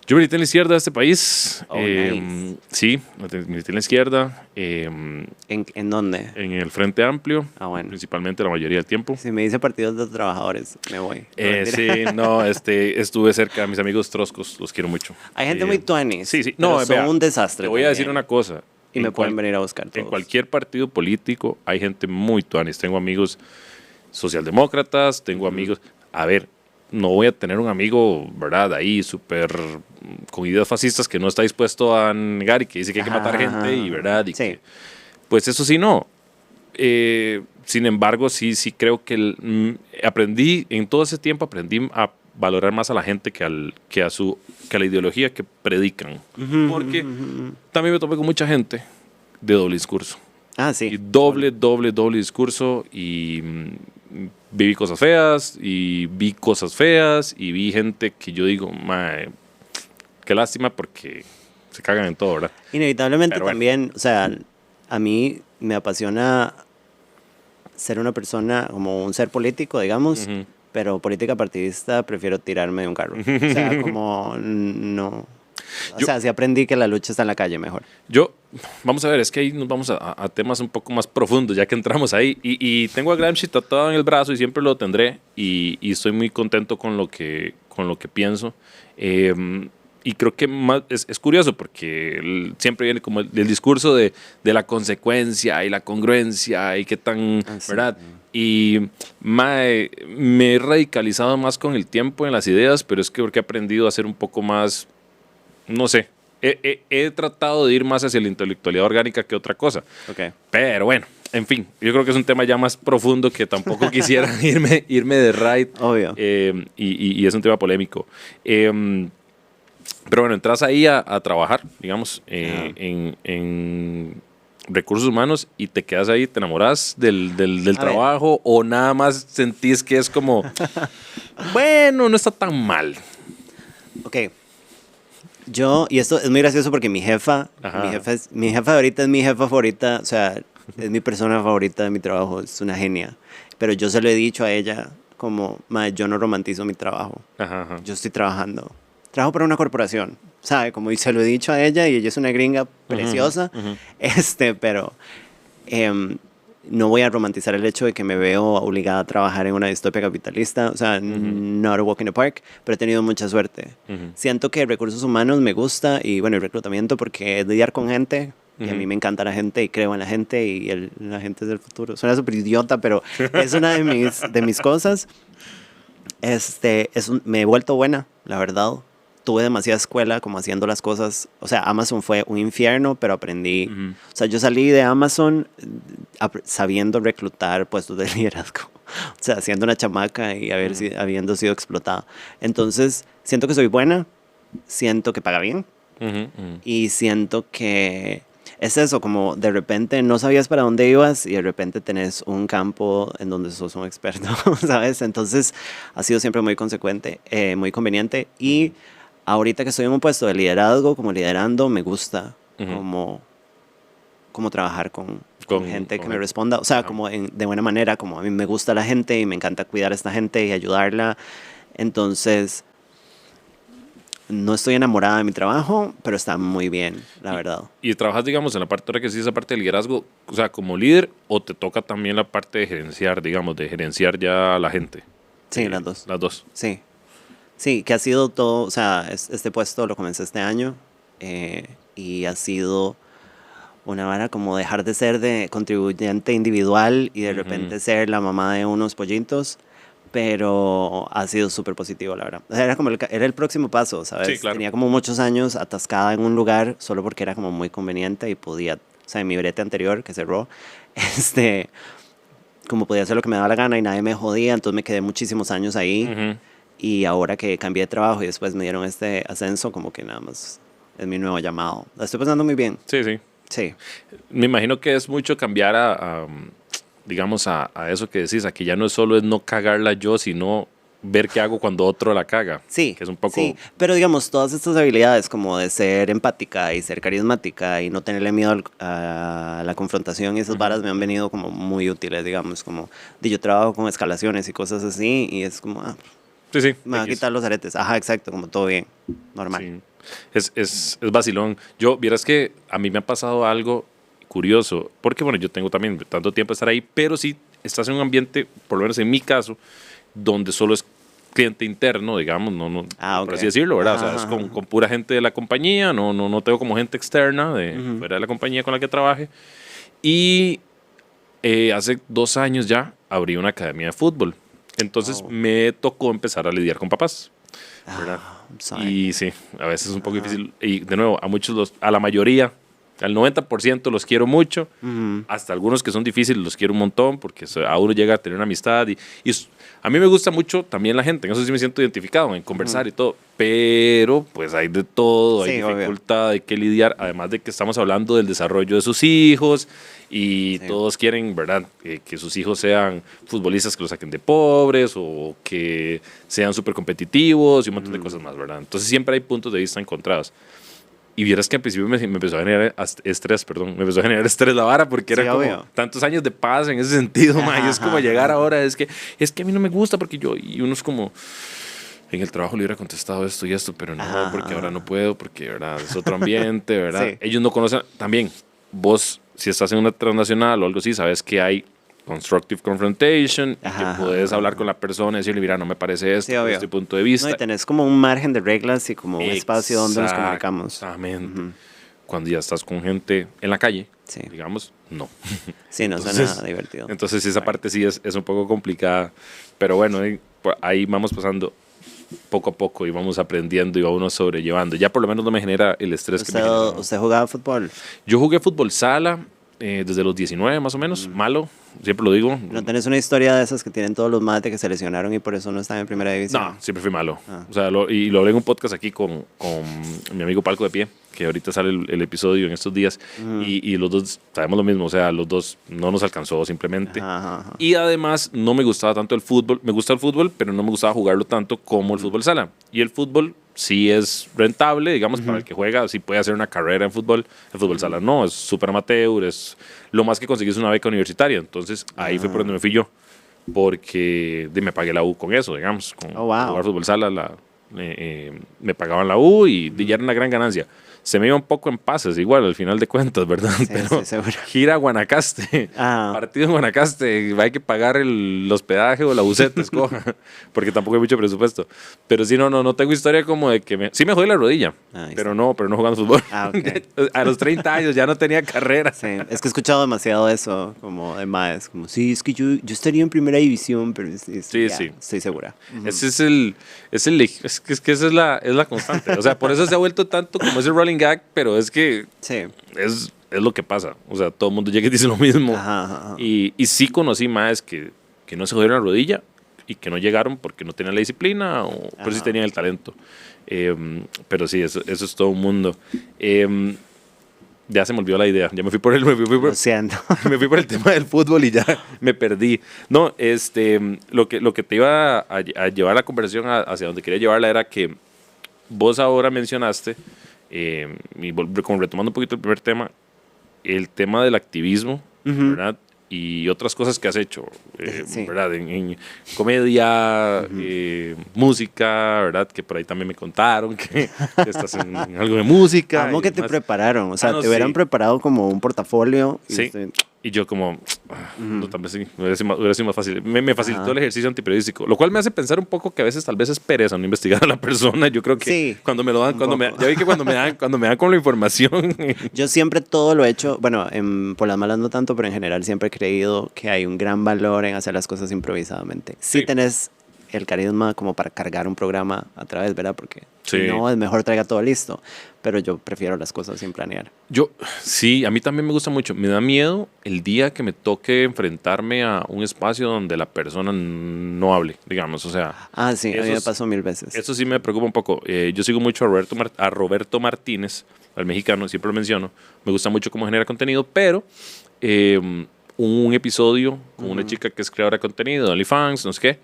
Yo milité en la izquierda de este país.
Oh, nice.
Sí, milité en la izquierda.
¿En dónde?
En el Frente Amplio,
Ah, bueno.
principalmente la mayoría del tiempo.
Si me dice partidos de los trabajadores, me voy. No, mentira.
Sí, no, estuve cerca de mis amigos troscos, los quiero mucho.
Hay gente muy tuanis.
Sí,
pero
no,
son
vea,
un desastre.
Te voy a decir
también.
una cosa.
Y me pueden venir a buscar todos.
En cualquier partido político hay gente muy tuanis. Tengo amigos socialdemócratas, tengo amigos... A ver, no voy a tener un amigo, ¿verdad? Ahí súper con ideas fascistas que no está dispuesto a negar y que dice que hay que matar gente y, ¿verdad? Y
Sí.
que, pues eso sí, no. Sin embargo, sí creo que aprendí, en todo ese tiempo aprendí a valorar más a la gente que a la ideología que predican. Porque también me topé con mucha gente de doble discurso.
Ah,
Y
sí.
doble discurso y viví cosas feas y vi cosas feas y vi gente que yo digo, mae, qué lástima porque se cagan en todo, ¿verdad?
Inevitablemente
Pero bueno.
también, o sea, a mí me apasiona ser una persona, como un ser político, digamos, pero política partidista prefiero tirarme de un carro. O sea, como no... O sea, sí aprendí que la lucha está en la calle mejor.
Vamos a ver, es que ahí nos vamos a temas un poco más profundos, ya que entramos ahí. Y tengo a Gramsci tatuado en el brazo y siempre lo tendré. Y estoy muy contento con lo que pienso. Y creo que más, es curioso porque siempre viene como el discurso de la consecuencia y la congruencia y qué tan,
sí.
¿verdad? Y me he radicalizado más con el tiempo en las ideas, pero es que porque he aprendido a ser un poco más, no sé, he tratado de ir más hacia la intelectualidad orgánica que otra cosa.
Ok.
Pero bueno, en fin, yo creo que es un tema ya más profundo que tampoco quisiera irme de right.
Obvio.
Y es un tema polémico. Pero bueno, entras ahí a trabajar, digamos, en recursos humanos y te quedas ahí, te enamoras del trabajo o nada más sentís que es como, bueno, no está tan mal.
Ok. Y esto es muy gracioso porque mi jefa ahorita es mi jefa favorita, o sea, es mi persona favorita de mi trabajo, es una genia. Pero yo se lo he dicho a ella como, "Mae, yo no romantizo mi trabajo.
Ajá.
Yo estoy trabajando. Trabajo para una corporación, ¿sabe? Como y se lo he dicho a ella y ella es una gringa preciosa, pero no voy a romantizar el hecho de que me veo obligada a trabajar en una distopia capitalista, o sea, not a walk in the park, pero he tenido mucha suerte. Siento que recursos humanos me gusta y bueno, el reclutamiento porque es lidiar con gente, y a mí me encanta la gente y creo en la gente y la gente es del futuro. Suena súper idiota, pero es una de mis cosas. Me he vuelto buena, la verdad. Tuve demasiada escuela como haciendo las cosas. O sea, Amazon fue un infierno, pero aprendí. O sea, yo salí de Amazon sabiendo reclutar puestos de liderazgo. O sea, siendo una chamaca y habiendo sido explotada. Entonces, siento que soy buena. Siento que paga bien. Y siento que es eso, como de repente no sabías para dónde ibas y de repente tenés un campo en donde sos un experto, ¿sabes? Entonces ha sido siempre muy consecuente, muy conveniente y ahorita que estoy en un puesto de liderazgo, como liderando, me gusta como trabajar con gente que me responda, o sea, como de buena manera, como a mí me gusta la gente y me encanta cuidar a esta gente y ayudarla. Entonces, no estoy enamorada de mi trabajo, pero está muy bien, la verdad.
¿Y trabajas, digamos, en la parte, ahora que sí, esa parte de liderazgo, o sea, como líder, o te toca también la parte de gerenciar, digamos, de gerenciar ya a la gente?
Sí, las dos.
Las dos.
Sí. Sí, que ha sido todo, o sea, este puesto lo comencé este año y ha sido una vara como dejar de ser de contribuyente individual y de repente ser la mamá de unos pollitos, pero ha sido súper positivo, la verdad. O sea, era el próximo paso, ¿sabes?
Sí, claro.
Tenía como muchos años atascada en un lugar solo porque era como muy conveniente y podía, o sea, en mi brete anterior que cerró, como podía hacer lo que me daba la gana y nadie me jodía, entonces me quedé muchísimos años ahí. Y ahora que cambié de trabajo y después me dieron este ascenso, como que nada más es mi nuevo llamado. La estoy pasando muy bien.
Sí, sí.
Sí.
Me imagino que es mucho cambiar digamos, a eso que decís, a que ya no solo es no cagarla yo, sino ver qué hago cuando otro la caga.
Sí,
que es un poco...
sí, pero digamos, todas estas habilidades como de ser empática y ser carismática y no tenerle miedo a la confrontación y esas varas me han venido como muy útiles, digamos, como yo trabajo con escalaciones y cosas así y es como,
Sí, sí.
me va a quitar los aretes. Ajá, exacto, como todo bien, normal.
Sí. Es vacilón. Vieras que a mí me ha pasado algo curioso, porque bueno, yo tengo también tanto tiempo de estar ahí, pero sí estás en un ambiente, por lo menos en mi caso, donde solo es cliente interno, digamos, no por así decirlo, ¿verdad? O sea, es con pura gente de la compañía, no tengo como gente externa fuera de la compañía con la que trabaje. Y hace 2 años ya abrí una academia de fútbol. Entonces me tocó empezar a lidiar con papás, ¿verdad? Y sí, a veces es un poco difícil. Y de nuevo, a la mayoría, al 90% los quiero mucho. Hasta algunos que son difíciles los quiero un montón porque a uno llega a tener una amistad. Y a mí me gusta mucho también la gente. En eso sí me siento identificado, en conversar y todo. Pero pues hay de todo, hay dificultad, hay que lidiar. Además de que estamos hablando del desarrollo de sus hijos. Y todos quieren, ¿verdad? Que sus hijos sean futbolistas que los saquen de pobres o que sean súper competitivos y un montón de cosas más, ¿verdad? Entonces siempre hay puntos de vista encontrados. Y vieras que al principio me empezó a generar estrés la vara porque era como tantos años de paz en ese sentido, y es como llegar ahora, es que a mí no me gusta porque y uno es como... En el trabajo le hubiera contestado esto y esto, pero no, porque ahora no puedo, porque ¿verdad? Es otro ambiente, ¿verdad? Ellos no conocen, también, vos, si estás en una transnacional o algo así, sabes que hay constructive confrontation y que puedes hablar con la persona y decirle, mira, no me parece esto, desde este punto de vista.
No, y tenés como un margen de reglas y como un espacio donde nos comunicamos.
Exactamente. Cuando ya estás con gente en la calle, digamos, no.
Sí, no suena nada divertido.
Entonces esa parte sí es un poco complicada, pero bueno, ahí vamos pasando poco a poco y vamos aprendiendo y va uno sobrellevando. Ya por lo menos no me genera el estrés que me genera.
¿Usted jugaba fútbol?
Yo jugué fútbol sala desde los 19 más o menos, malo, siempre lo digo.
¿No tenés una historia de esas que tienen todos los mates que se lesionaron y por eso no están en primera división?
No, siempre fui malo. O sea, y lo hablé en un podcast aquí con mi amigo Palco de Pie, que ahorita sale el episodio en estos días, y los dos sabemos lo mismo, o sea, los dos no nos alcanzó simplemente. Y además no me gustaba tanto el fútbol, me gusta el fútbol, pero no me gustaba jugarlo tanto como el fútbol sala. Y el fútbol sí es rentable, digamos, para el que juega, sí puede hacer una carrera en fútbol. El fútbol sala no, es súper amateur, es lo más que conseguís una beca universitaria. Entonces ahí fue por donde me fui yo, porque me pagué la U con eso, digamos, con jugar fútbol sala, me pagaban la U y ya era una gran ganancia. Se me iba un poco en pases, igual, al final de cuentas, ¿verdad?
Sí,
pero
sí,
gira a Guanacaste, partido en Guanacaste, hay que pagar el hospedaje o la buseta, escoja, porque tampoco hay mucho presupuesto. Pero sí, no tengo historia como de que sí me jodí la rodilla, pero no jugando fútbol.
Okay.
A los 30 años ya no tenía carrera.
Sí, es que he escuchado demasiado eso, como de maes, como, sí, es que yo estaría en primera división, pero sí. Estoy segura.
Ese es que esa es la constante. O sea, por eso se ha vuelto tanto como ese rolling gag, pero es que es lo que pasa. O sea, todo el mundo llega y dice lo mismo. Y sí conocí más que no se jodieron la rodilla y que no llegaron porque no tenían la disciplina, pero sí tenían el talento. Pero sí, eso es todo un mundo. Ya se me olvidó la idea. Ya me fui por el,
Lo siento.
me fui por el tema del fútbol y ya me perdí. No, lo que te iba a llevar la conversación hacia donde quería llevarla era que vos ahora mencionaste, y como retomando un poquito el primer tema, el tema del activismo, ¿verdad? Y otras cosas que has hecho,
Sí.
¿verdad? En comedia, música, ¿verdad? Que por ahí también me contaron que estás en algo de música.
Amo
y
que te
demás.
prepararon, o sea,
No,
te hubieran
sí.
preparado como un portafolio. Y
Sí. Y yo como, no, tal vez sí, hubiera sido más fácil. Me facilitó el ejercicio antiperiodístico, lo cual me hace pensar un poco que a veces tal vez es pereza no investigar a la persona. Yo creo que
Sí,
cuando me lo dan, ya vi que cuando me dan con la información.
Yo siempre todo lo he hecho, bueno, por las malas no tanto, pero en general siempre he creído que hay un gran valor en hacer las cosas improvisadamente. Sí,
Sí.
tenés el carisma como para cargar un programa a través, ¿verdad? Porque
Sí.
si no, es mejor traiga todo listo. Pero yo prefiero las cosas sin planear.
Sí, a mí también me gusta mucho. Me da miedo el día que me toque enfrentarme a un espacio donde la persona no hable, digamos. O sea,
Ah, sí, a mí me
Esos-
pasó 1000 veces.
eso sí me preocupa un poco. Yo sigo mucho a Roberto Martínez, al mexicano, siempre lo menciono. Me gusta mucho cómo genera contenido, pero un episodio con una chica que es creadora de contenido, de OnlyFans, no sé qué,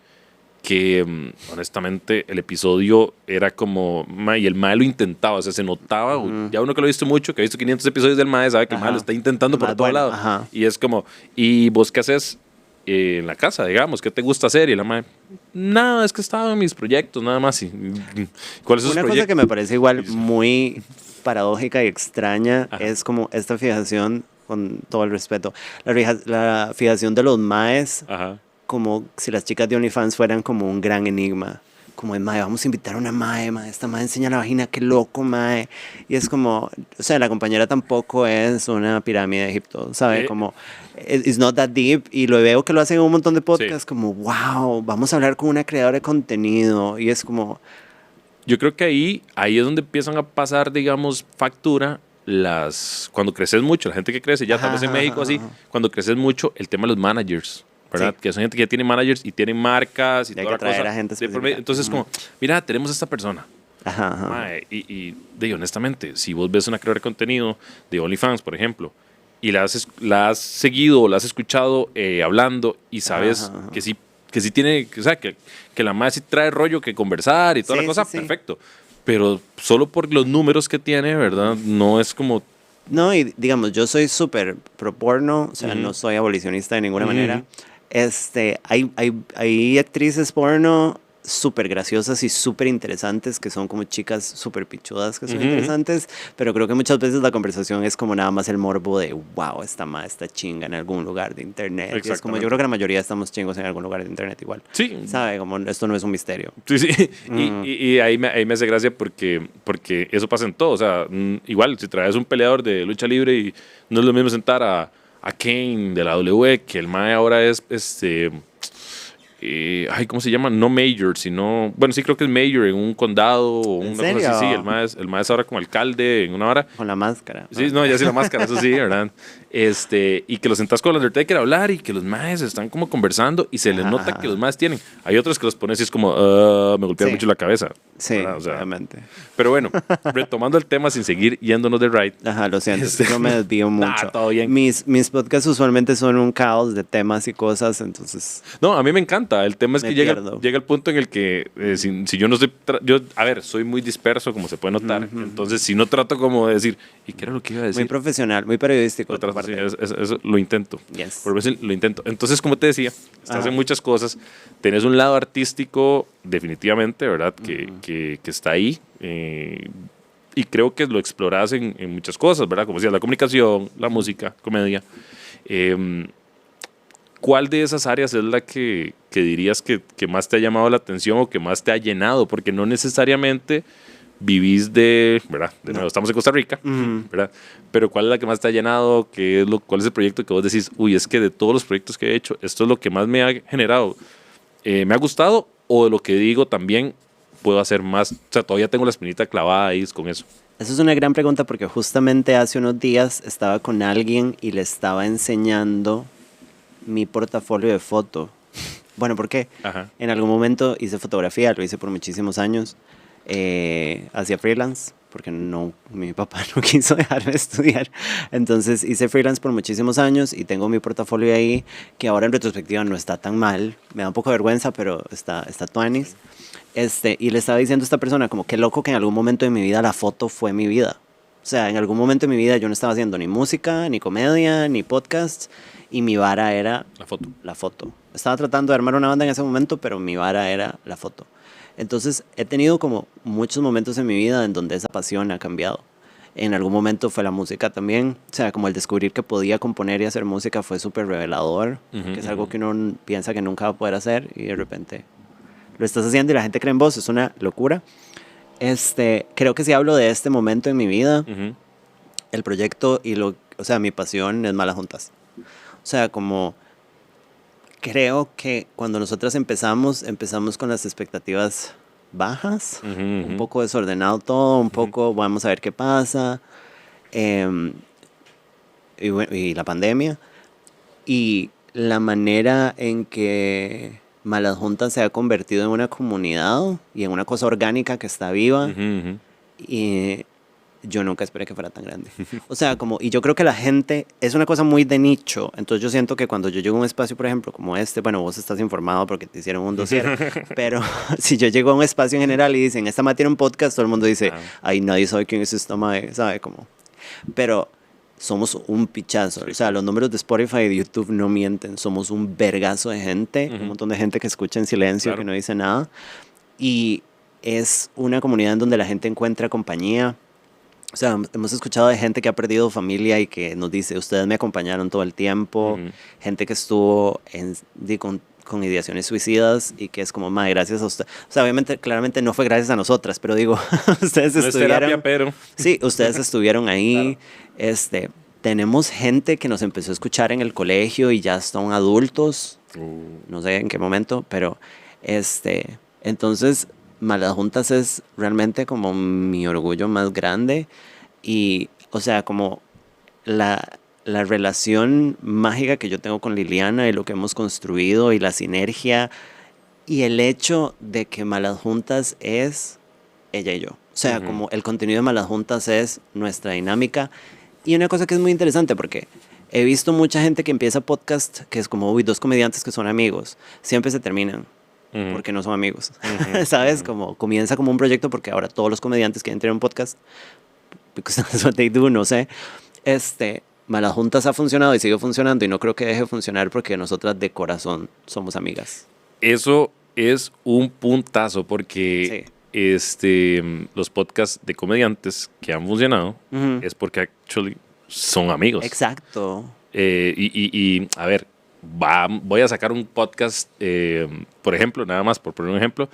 que honestamente el episodio era como, y el mae lo intentaba, o sea, se notaba, ya uno que lo ha visto mucho, que ha visto 500 episodios del mae, sabe que el mae lo está intentando por
Más
todo
bueno,
lado.
ajá.
Y es como, ¿y vos qué haces en la casa, digamos? ¿Qué te gusta hacer? Y la mae, nada, es que estaba en mis proyectos, nada más. ¿Cuáles son sus
Una cosa
proyectos?
que me parece igual muy paradójica y extraña
Ajá.
es como esta fijación, con todo el respeto, la fijación de los maes,
Ajá.
como si las chicas de OnlyFans fueran como un gran enigma. Como, mae, vamos a invitar a una mae, esta mae enseña la vagina, qué loco, mae. Y es como, o sea, la compañera tampoco es una pirámide de Egipto, ¿sabe? Como, it's not that deep. Y lo veo que lo hacen en un montón de podcasts,
Sí.
como, wow, vamos a hablar con una creadora de contenido. Y es como,
Yo creo que ahí es donde empiezan a pasar, digamos, factura cuando creces mucho, la gente que crece, ya tal vez en
Ajá,
México
ajá,
así,
ajá.
cuando creces mucho, el tema de los managers, ¿verdad?
Sí.
Que son gente que ya tiene managers y tienen marcas y
Y hay
toda
que
la
traer
cosa.
a gente
de por medio.
específica.
Entonces, como, mira, tenemos a esta persona.
Ajá, ajá.
Mae, y honestamente, si vos ves una creadora de contenido de OnlyFans, por ejemplo, y la has seguido o la has escuchado hablando y sabes
Ajá, ajá.
que sí tiene, o sea, que la madre sí trae rollo que conversar y toda
Sí,
la cosa,
sí, sí.
perfecto. Pero solo por los números que tiene, ¿verdad? No es como...
No, y digamos, yo soy súper pro porno, o sea,
Ujú.
no soy abolicionista de ninguna
Ujú.
manera. Hay actrices porno súper graciosas y súper interesantes que son como chicas súper pichudas que son
Ujú.
interesantes, pero creo que muchas veces la conversación es como nada más el morbo de wow, esta ma está chinga en algún lugar de internet. Y es como
Exactamente.
yo creo que la mayoría estamos chingos en algún lugar de internet igual.
Sí.
¿Sabe? Como esto no es un misterio.
Sí, sí. Y ahí me hace gracia porque eso pasa en todo. O sea, igual, si traes un peleador de lucha libre y no es lo mismo sentar a Kane de la WWE, que el mae ahora es ¿cómo se llama? No mayor, sino... Bueno, sí creo que es mayor en un condado o
¿En
una cosa así. Sí,
serio?
el mae es ahora como alcalde en una hora.
Con la máscara.
Sí, no, ya sí la máscara, eso sí, ¿verdad? Y que los sentás con el Undertaker a hablar y que los maes están como conversando y se les
Ajá,
nota
ajá.
que los maes tienen. Hay otros que los pones y es como, me golpearon
Sí.
mucho la cabeza.
Sí,
¿verdad? O sea,
obviamente.
pero bueno, retomando el tema sin seguir yéndonos de right.
Ajá, lo siento, yo me desvío mucho.
todo bien.
Mis podcasts usualmente son un caos de temas y cosas, entonces
No, a mí me encanta. El tema es
Me
que llega
pierdo.
el punto en el que si yo no estoy... a ver, soy muy disperso, como se puede notar. Entonces, si no trato como de decir, ¿y qué era lo que iba a decir?
muy profesional, muy periodístico.
Lo
de tu
trato, sí,
parte.
eso lo intento.
Yes.
Por veces lo intento. Entonces, como te decía, estás
Ajá.
en muchas cosas. Tenés un lado artístico, definitivamente, ¿verdad? Que está ahí. Y creo que lo exploras en muchas cosas, ¿verdad? Como decía, la comunicación, la música, comedia. ¿Cuál de esas áreas es la que dirías que más te ha llamado la atención o que más te ha llenado? Porque no necesariamente vivís ¿verdad? De nuevo, estamos en Costa Rica, ¿verdad? Pero ¿cuál es la que más te ha llenado? ¿Cuál es el proyecto que vos decís, uy, es que de todos los proyectos que he hecho, esto es lo que más me ha generado? ¿Me ha gustado? O de lo que digo también puedo hacer más. O sea, todavía tengo la espinita clavada ahí con eso.
Eso es una gran pregunta porque justamente hace unos días estaba con alguien y le estaba enseñando mi portafolio de foto. Bueno, ¿por qué?
Ajá.
En algún momento hice fotografía, lo hice por muchísimos años. Hacía freelance porque no, mi papá no quiso dejarme estudiar. Entonces hice freelance por muchísimos años y tengo mi portafolio ahí, que ahora en retrospectiva no está tan mal. Me da un poco de vergüenza, pero está tuanis. Y le estaba diciendo a esta persona como qué loco que en algún momento de mi vida la foto fue mi vida. O sea, en algún momento de mi vida yo no estaba haciendo ni música, ni comedia, ni podcast, y mi vara era la foto. Estaba tratando de armar una banda en ese momento, pero mi vara era la foto. Entonces he tenido como muchos momentos en mi vida en donde esa pasión ha cambiado. En algún momento fue la música también. O sea, como el descubrir que podía componer y hacer música fue súper revelador, que es algo que uno piensa que nunca va a poder hacer y de repente lo estás haciendo y la gente cree en vos. Es una locura. Creo que si hablo de este momento en mi vida, el proyecto y o sea, mi pasión es Malas Juntas. O sea, como creo que cuando nosotras empezamos con las expectativas bajas, un poco desordenado todo, un poco vamos a ver qué pasa, y la pandemia, y la manera en que Malas Juntas se ha convertido en una comunidad y en una cosa orgánica que está viva, y yo nunca esperé que fuera tan grande. O sea, y yo creo que la gente, es una cosa muy de nicho, entonces yo siento que cuando yo llego a un espacio, por ejemplo, como bueno, vos estás informado porque te hicieron un dossier, pero si yo llego a un espacio en general y dicen, esta madre tiene un podcast, todo el mundo dice, ay, nadie sabe quién es esta madre, ¿sabe? Pero somos un pichazo, o sea, los números de Spotify y de YouTube no mienten, somos un vergazo de gente, un montón de gente que escucha en silencio, que no dice nada, y es una comunidad en donde la gente encuentra compañía. O sea, hemos escuchado de gente que ha perdido familia y que nos dice, ustedes me acompañaron todo el tiempo, gente que estuvo con ideaciones suicidas y que es como, madre, gracias a usted. O sea, obviamente, claramente no fue gracias a nosotras, pero digo, ustedes
no
estuvieron...
Es terapia, pero...
Sí, ustedes estuvieron ahí. Claro. Tenemos gente que nos empezó a escuchar en el colegio y ya son adultos. No sé en qué momento, pero entonces... Malas Juntas es realmente como mi orgullo más grande y, o sea, como la relación mágica que yo tengo con Liliana y lo que hemos construido y la sinergia y el hecho de que Malas Juntas es ella y yo. O sea, como el contenido de Malas Juntas es nuestra dinámica y una cosa que es muy interesante porque he visto mucha gente que empieza podcast que es como, uy, dos comediantes que son amigos, siempre se terminan. Porque no son amigos, ¿sabes? Como comienza como un proyecto porque ahora todos los comediantes quieren tener un podcast, because that's what they do, no sé. Malas Juntas ha funcionado y sigue funcionando y no creo que deje de funcionar porque nosotras de corazón somos amigas.
Eso es un puntazo porque los podcasts de comediantes que han funcionado es porque actually son amigos.
Exacto.
Y a ver, voy a sacar un podcast, por ejemplo, nada más por poner un ejemplo.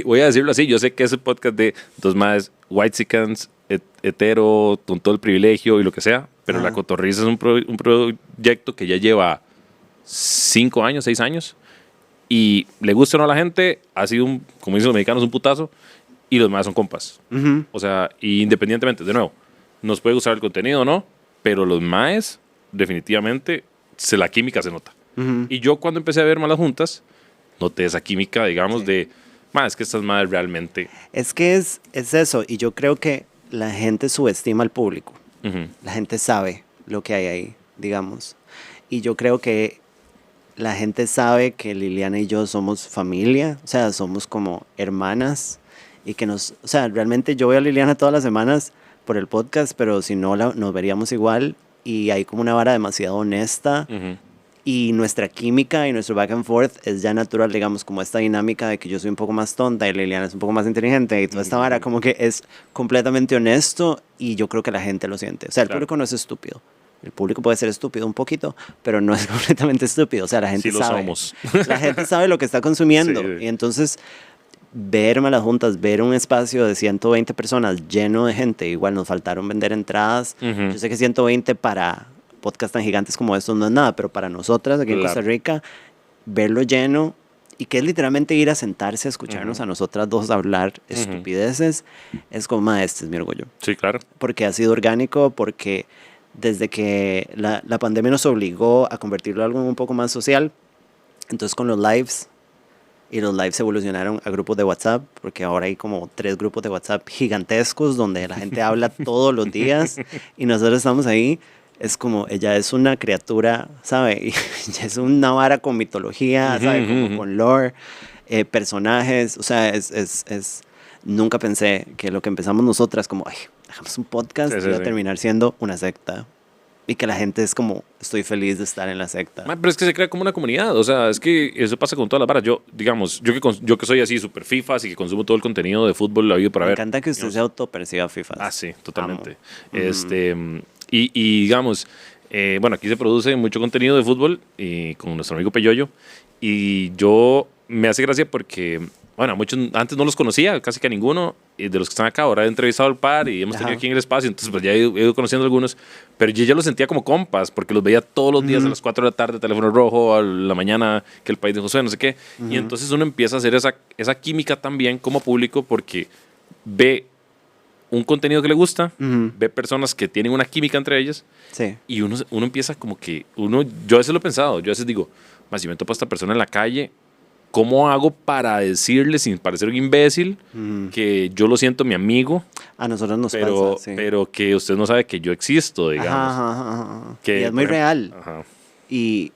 Voy a decirlo así. Yo sé que es el podcast de dos más whitexicans, hetero, con todo el privilegio y lo que sea, pero La Cotorrisa es un proyecto que ya lleva 5 años, 6 años, y le gusta o no a la gente, ha sido, como dicen los mexicanos, un putazo, y los más son compas. O sea, independientemente, de nuevo, nos puede gustar el contenido o no, pero los más definitivamente la química se nota. Y yo cuando empecé a ver Malas Juntas noté esa química, digamos, de es que estas madres realmente...
Es que es eso, y yo creo que la gente subestima al público. La gente sabe lo que hay ahí, digamos. Y yo creo que la gente sabe que Liliana y yo somos familia, o sea, somos como hermanas, y que o sea, realmente yo veo a Liliana todas las semanas por el podcast, pero si no, nos veríamos igual, y hay como una vara demasiado honesta, y nuestra química y nuestro back and forth es ya natural, digamos, como esta dinámica de que yo soy un poco más tonta y Liliana es un poco más inteligente, y toda esta vara como que es completamente honesto, y yo creo que la gente lo siente. O sea, el público no es estúpido. El público puede ser estúpido un poquito, pero no es completamente estúpido. O sea, la gente sabe.
Somos.
La gente sabe lo que está consumiendo. Sí. Y entonces, ver Malas Juntas, ver un espacio de 120 personas lleno de gente, igual nos faltaron vender entradas. Yo sé que 120 para podcasts tan gigantes como estos no es nada, pero para nosotras aquí en Costa Rica, verlo lleno y que es literalmente ir a sentarse a escucharnos a nosotras dos hablar estupideces, es como, este es mi orgullo.
Sí, claro.
Porque ha sido orgánico, porque desde que la pandemia nos obligó a convertirlo en algo un poco más social, entonces con los lives y los lives evolucionaron a grupos de WhatsApp, porque ahora hay como 3 grupos de WhatsApp gigantescos donde la gente habla todos los días y nosotros estamos ahí. Es como, ella es una criatura, ¿sabe? Y ella es una vara con mitología, ¿sabe? Como con lore, personajes, o sea, nunca pensé que lo que empezamos nosotras como, ay, hagamos un podcast, iba a terminar siendo una secta. Y que la gente es como, estoy feliz de estar en la secta.
Pero es que se crea como una comunidad, o sea, es que eso pasa con todas las varas. Yo, digamos, yo que soy así súper FIFA, y que consumo todo el contenido de fútbol, la vida para
Me
ver.
encanta que usted se autoperciba FIFA.
Ah, sí, totalmente. Y digamos, bueno, aquí se produce mucho contenido de fútbol y con nuestro amigo Peyoyo. Y yo me hace gracia porque, bueno, muchos antes no los conocía, casi que a ninguno. Y de los que están acá, ahora he entrevistado al par y hemos tenido aquí en el espacio. Entonces, pues ya he ido conociendo algunos. Pero yo ya los sentía como compas porque los veía todos los días a las 4 de la tarde, teléfono rojo, a la mañana, que el país de José, no sé qué. Y entonces uno empieza a hacer esa química también como público porque ve un contenido que le gusta, ve personas que tienen una química entre ellas,
sí.
y uno empieza como que, yo a veces lo he pensado, yo a veces digo, más si me topo a esta persona en la calle, ¿cómo hago para decirle, sin parecer un imbécil, que yo lo siento mi amigo?
A nosotros nos
pero,
pasa, sí.
pero que usted no sabe que yo existo, digamos.
Ajá.
Que,
y es muy real.
Ajá.
Y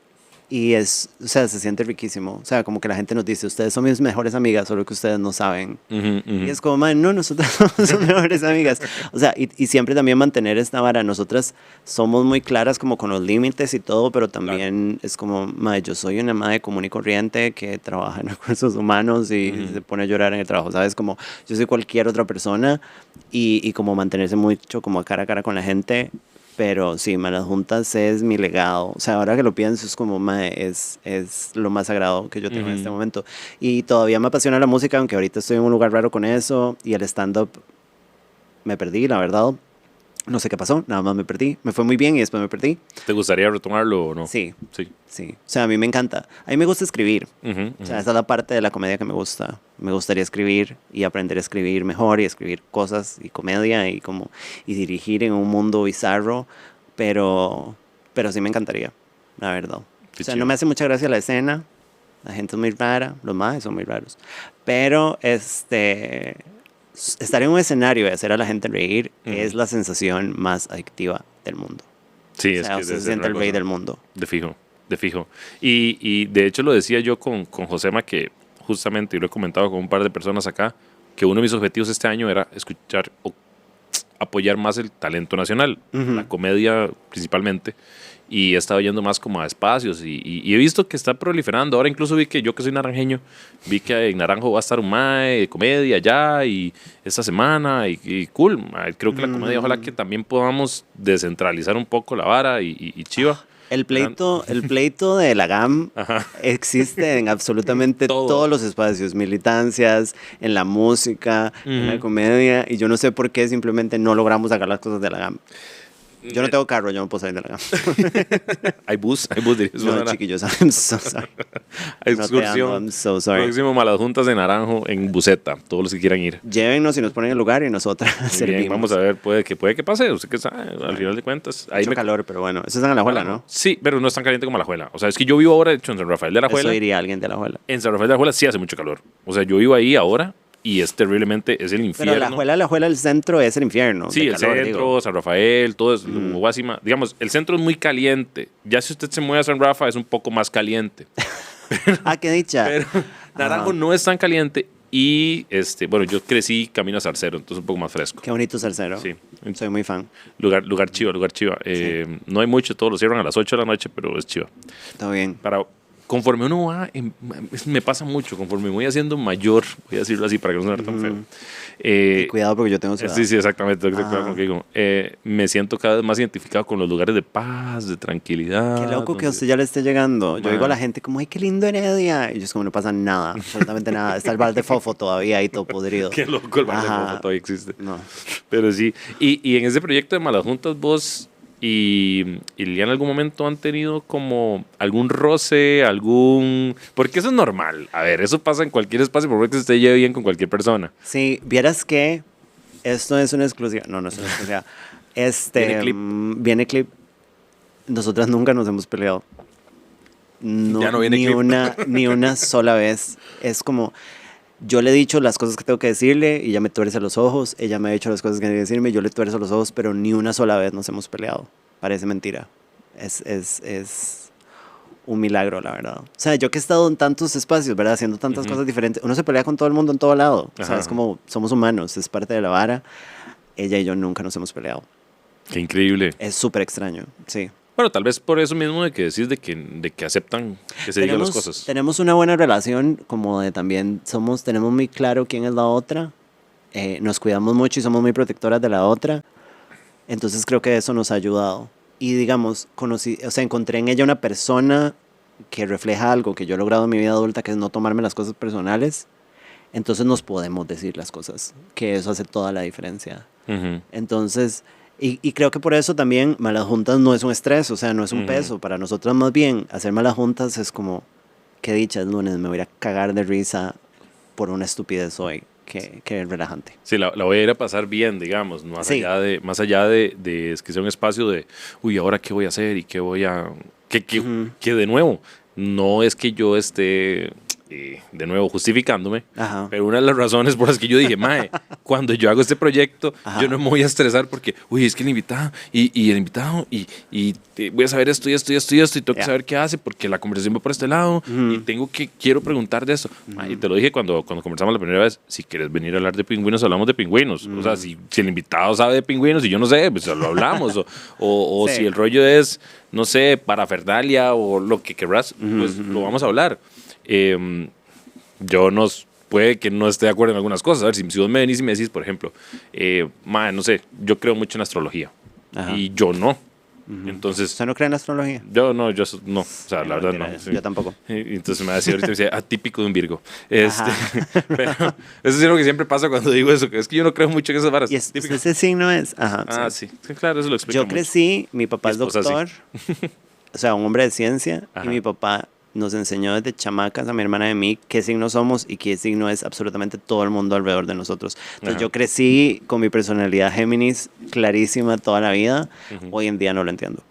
o sea, se siente riquísimo. O sea, como que la gente nos dice, ustedes son mis mejores amigas, solo que ustedes no saben. Y es como, man, no, nosotras somos sus mejores amigas. O sea, y siempre también mantener esta vara. Nosotras somos muy claras como con los límites y todo, pero también es como, man, yo soy una madre común y corriente que trabaja en recursos humanos y se pone a llorar en el trabajo, ¿sabes? Como, yo soy cualquier otra persona y como mantenerse mucho como cara a cara con la gente. Pero sí, Malas Juntas es mi legado. O sea, ahora que lo pienso, es como, es lo más sagrado que yo tengo en este momento. Y todavía me apasiona la música, aunque ahorita estoy en un lugar raro con eso. Y el stand-up me perdí, la verdad. No sé qué pasó, nada más me perdí. Me fue muy bien y después me perdí.
¿Te gustaría retomarlo o no?
Sí. O sea, a mí me encanta. A mí me gusta escribir. O sea, esa es la parte de la comedia que me gusta. Me gustaría escribir y aprender a escribir mejor y escribir cosas y comedia y dirigir en un mundo bizarro. Pero sí me encantaría, la verdad.
Qué
o sea,
chido.
no me hace mucha gracia la escena. La gente es muy rara, los maes son muy raros. Pero estar en un escenario y hacer a la gente reír es la sensación más adictiva del mundo.
Sí,
o sea,
es que
se siente el rey del mundo.
De fijo. Y de hecho lo decía yo con Josema, que justamente, y lo he comentado con un par de personas acá, que uno de mis objetivos este año era escuchar o apoyar más el talento nacional, la comedia principalmente, y he estado yendo más como a espacios y he visto que está proliferando. Ahora incluso vi que yo, que soy naranjeño, vi que en Naranjo va a estar un mae de comedia allá y esta semana y cool. Creo que la comedia, ojalá que también podamos descentralizar un poco la vara y chiva.
El pleito de la GAM existe en absolutamente todos los espacios, militancias, en la música, en la comedia, y yo no sé por qué simplemente no logramos sacar las cosas de la GAM. Yo no tengo carro, yo no puedo salir de la GAM.
Hay bus, dirías.
No, chiquillos, I'm so sorry.
Hay
No te amo,
excursión.
I'm so sorry.
Próximo Malas Juntas de Naranjo en buseta, todos los que quieran ir.
Llévennos y nos ponen en el lugar y nosotras servimos.
Bien, vamos a ver, puede que pase, usted que sabe, al final de cuentas. Ahí
Mucho calor, pero bueno, eso es en Alajuela, ¿no?
Sí, pero no es tan caliente como Alajuela. O sea, es que yo vivo ahora, de hecho, en San Rafael de Alajuela.
Eso diría alguien de Alajuela.
En San Rafael de Alajuela sí hace mucho calor. O sea, yo vivo ahí ahora y es terriblemente, es el infierno.
Pero Alajuela, el centro es el infierno.
Sí, el
calor,
centro,
digo.
San Rafael, todo es Guásima. Digamos, el centro es muy caliente. Ya si usted se mueve a San Rafa es un poco más caliente.
Qué dicha.
Pero Naranjo no es tan caliente y, bueno, yo crecí camino a Zarcero, entonces un poco más fresco.
Qué bonito Zarcero.
Sí.
Soy muy fan.
Lugar chiva. Sí. No hay mucho, todos lo cierran a las 8 de la noche, pero es chiva.
Todo bien.
Conforme uno va, me pasa mucho, conforme voy haciendo mayor, voy a decirlo así para que no suene tan feo.
Cuidado porque yo tengo ciudad.
Sí, exactamente. Me siento cada vez más identificado con los lugares de paz, de tranquilidad.
Qué loco que a usted ya le esté llegando. Yo digo a la gente como, ay, qué lindo Heredia. Y yo es como, no pasa nada, absolutamente nada. Está el bar de Fofo todavía ahí todo podrido.
Qué loco, el bar de Fofo todavía existe.
No.
Pero sí. Y en ese proyecto de Malas Juntas, vos y Liliana, en algún momento han tenido como algún roce, porque eso es normal. A ver, eso pasa en cualquier espacio, por más que se esté lleve bien con cualquier persona.
Sí, vieras que esto es una exclusiva. No es una exclusiva.
¿Viene clip?
Viene clip. Nosotras nunca nos hemos peleado. no,
Ya no viene clip.
ni una sola vez. Es como, yo le he dicho las cosas que tengo que decirle y ella me tuerce los ojos, ella me ha dicho las cosas que tiene que decirme y yo le tuerzo los ojos, pero ni una sola vez nos hemos peleado. Parece mentira. Es un milagro, la verdad. O sea, yo que he estado en tantos espacios, ¿verdad? Haciendo tantas cosas diferentes, uno se pelea con todo el mundo en todo lado. O sea, es como, somos humanos, es parte de la vara. Ella y yo nunca nos hemos peleado.
Qué increíble.
Es súper extraño, sí.
Bueno, tal vez por eso mismo de que decís de que aceptan que se digan las cosas.
Tenemos una buena relación, como de también tenemos muy claro quién es la otra, nos cuidamos mucho y somos muy protectoras de la otra, entonces creo que eso nos ha ayudado. Y digamos, encontré en ella una persona que refleja algo que yo he logrado en mi vida adulta, que es no tomarme las cosas personales, entonces nos podemos decir las cosas, que eso hace toda la diferencia. Entonces... Y creo que por eso también malas juntas no es un estrés, o sea, no es un peso. Para nosotras más bien, hacer malas juntas es como, qué dicha, es lunes, me voy a ir a cagar de risa por una estupidez hoy. Qué relajante.
Sí, la voy a ir a pasar bien, digamos, más allá de es que sea un espacio de, uy, ¿ahora qué voy a hacer? Y qué voy a... Que de nuevo, no es que yo esté... de nuevo justificándome, pero una de las razones por las que yo dije, mae, cuando yo hago este proyecto, yo no me voy a estresar porque, uy, es que el invitado, y el invitado, y voy a saber esto, y tengo que saber qué hace, porque la conversación va por este lado, y quiero preguntar de esto. Y te lo dije cuando conversamos la primera vez, si quieres venir a hablar de pingüinos, hablamos de pingüinos. O sea, si el invitado sabe de pingüinos y yo no sé, pues lo hablamos. o si el rollo es, no sé, parafernalia o lo que querrás, pues lo vamos a hablar. Puede que no esté de acuerdo en algunas cosas. A ver, si vos me venís y me decís, por ejemplo, no sé, yo creo mucho en astrología. Y yo no. Entonces,
¿Usted no cree en astrología?
Yo no. O sea, la verdad no. Sí.
Yo tampoco.
Entonces me va a decir ahorita, me dice, atípico de un Virgo. Pero eso es lo que siempre pasa cuando digo eso, que es que yo no creo mucho en esas varas.
¿Y ese signo es? Ajá.
Sí, claro, eso lo explica
Yo crecí, mi papá es doctor,
sí.
o sea, un hombre de ciencia, y mi papá nos enseñó desde chamacas a mi hermana y a mí qué signo somos y qué signo es absolutamente todo el mundo alrededor de nosotros. Entonces yo crecí con mi personalidad Géminis clarísima toda la vida. Hoy en día no lo entiendo.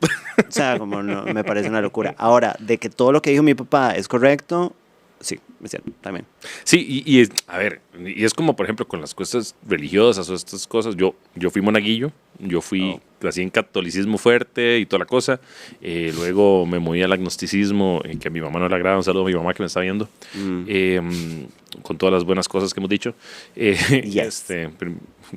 O sea, como no, me parece una locura. Ahora, de que todo lo que dijo mi papá es correcto, sí, es cierto, también.
Sí, a ver, y es como por ejemplo con las cosas religiosas o estas cosas, yo fui monaguillo, crecí en catolicismo fuerte y toda la cosa, luego me moví al agnosticismo, que a mi mamá no le agrada, un saludo a mi mamá que me está viendo, con todas las buenas cosas que hemos dicho.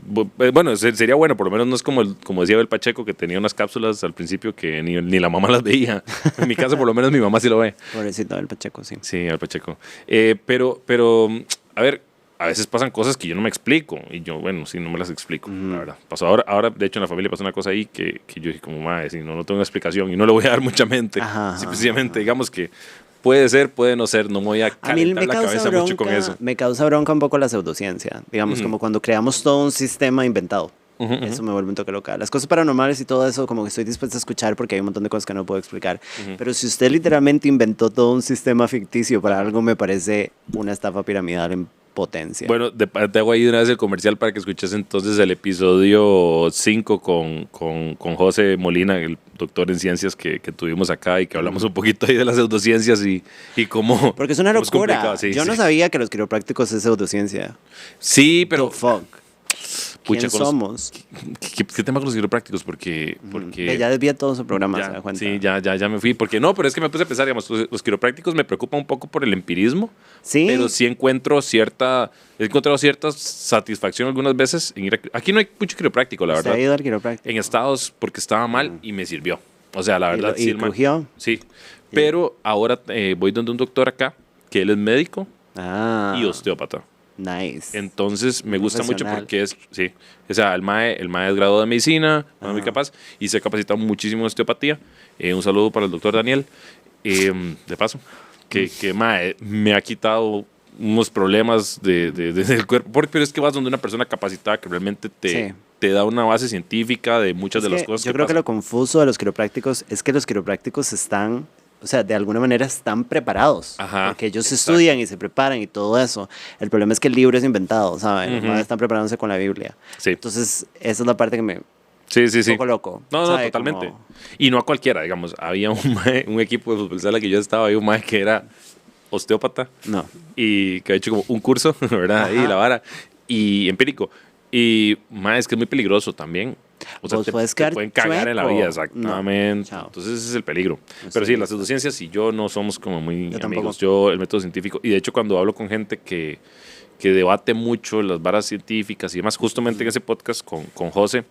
Bueno, sería bueno, por lo menos no es como decía Abel Pacheco, que tenía unas cápsulas al principio que ni la mamá las veía. En mi casa por lo menos mi mamá sí lo ve.
Pobrecito Abel Pacheco, sí.
Sí, Abel Pacheco. Pero, a ver, a veces pasan cosas que yo no me explico. Y yo, bueno, sí, no me las explico, la verdad. Pasó ahora, de hecho, en la familia pasó una cosa ahí que yo dije como, madre, si no tengo explicación y no le voy a dar mucha mente. Simplemente, digamos que puede ser, puede no ser, no me voy a calentar la cabeza mucho con eso.
Me causa bronca un poco la pseudociencia, digamos, como cuando creamos todo un sistema inventado. Eso me vuelve un toque loca. Las cosas paranormales y todo eso, como que estoy dispuesta a escuchar porque hay un montón de cosas que no puedo explicar. Pero si usted literalmente inventó todo un sistema ficticio para algo, me parece una estafa piramidal en potencia.
Bueno, te hago ahí una vez el comercial para que escuches entonces el episodio 5 con José Molina, el doctor en ciencias que tuvimos acá y que hablamos un poquito ahí de las pseudociencias y cómo...
Porque es una locura.
Sí,
yo no sabía que los quiroprácticos es pseudociencia.
Sí, pero...
The fuck. ¿Quién somos?
¿Qué tema con los quiroprácticos? Porque
ya desvía todo su programa,
ya,
¿se da cuenta?
Sí, ya me fui. Porque no, pero es que me puse a pensar, digamos, los quiroprácticos me preocupan un poco por el empirismo.
Sí.
Pero sí he encontrado cierta satisfacción algunas veces en ir aquí no hay mucho quiropráctico, la verdad.
¿Usted ha ido al quiropráctico?
En Estados, porque estaba mal y me sirvió. O sea, la verdad,
¿Y crujió?
Sí. Pero ahora voy donde un doctor acá, que él es médico y osteópata.
Nice.
Entonces me gusta mucho porque o sea, el mae es graduado de medicina, muy capaz, y se ha capacitado muchísimo en osteopatía. Un saludo para el doctor Daniel, de paso, que mae me ha quitado unos problemas del cuerpo, pero es que vas donde una persona capacitada que realmente te da una base científica de muchas de las cosas.
Yo creo que lo confuso de los quiroprácticos es que los quiroprácticos están... O sea, de alguna manera están preparados. Porque ellos estudian y se preparan y todo eso. El problema es que el libro es inventado, ¿saben? Están preparándose con la Biblia.
Sí.
Entonces, esa es la parte que me
Sí, sí,
un
sí.
poco loco.
No, no,
¿sabe?
totalmente.
Como-
Y no a cualquiera, digamos. Había un equipo de fútbol sala que yo estaba, había un mae que era osteópata
No.
y que ha hecho como un curso, ¿verdad? Ahí,
Ajá.
la vara. Y empírico. Y mae, es que es muy peligroso también. O sea,
Vos
te
puedes quedar
pueden cagar en la
chueco.
vida,
No.
exactamente.
Chao.
Entonces ese es el peligro.
No
Pero
estoy
sí, las
listo.
pseudociencias y yo no somos como muy
Yo
amigos.
tampoco.
Yo, el método científico, y de hecho cuando hablo con gente que debate mucho las varas científicas y demás, justamente en ese podcast con José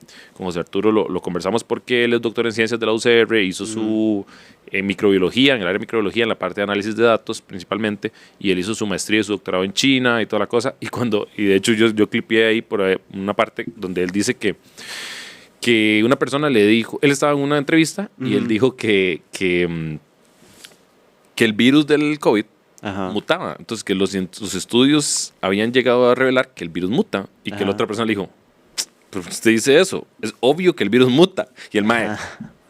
Arturo, lo conversamos porque él es doctor en ciencias de la UCR, hizo su microbiología, en el área de microbiología, en la parte de análisis de datos principalmente, y él hizo su maestría y su doctorado en China y toda la cosa, y de hecho yo clipeé ahí por ahí una parte donde él dice que una persona le dijo, él estaba en una entrevista y él dijo que el virus del COVID
Ajá.
mutaba. Entonces, que sus estudios habían llegado a revelar que el virus muta y que la
Ajá.
otra persona le dijo, pero usted dice eso, es obvio que el virus muta. Y el mae,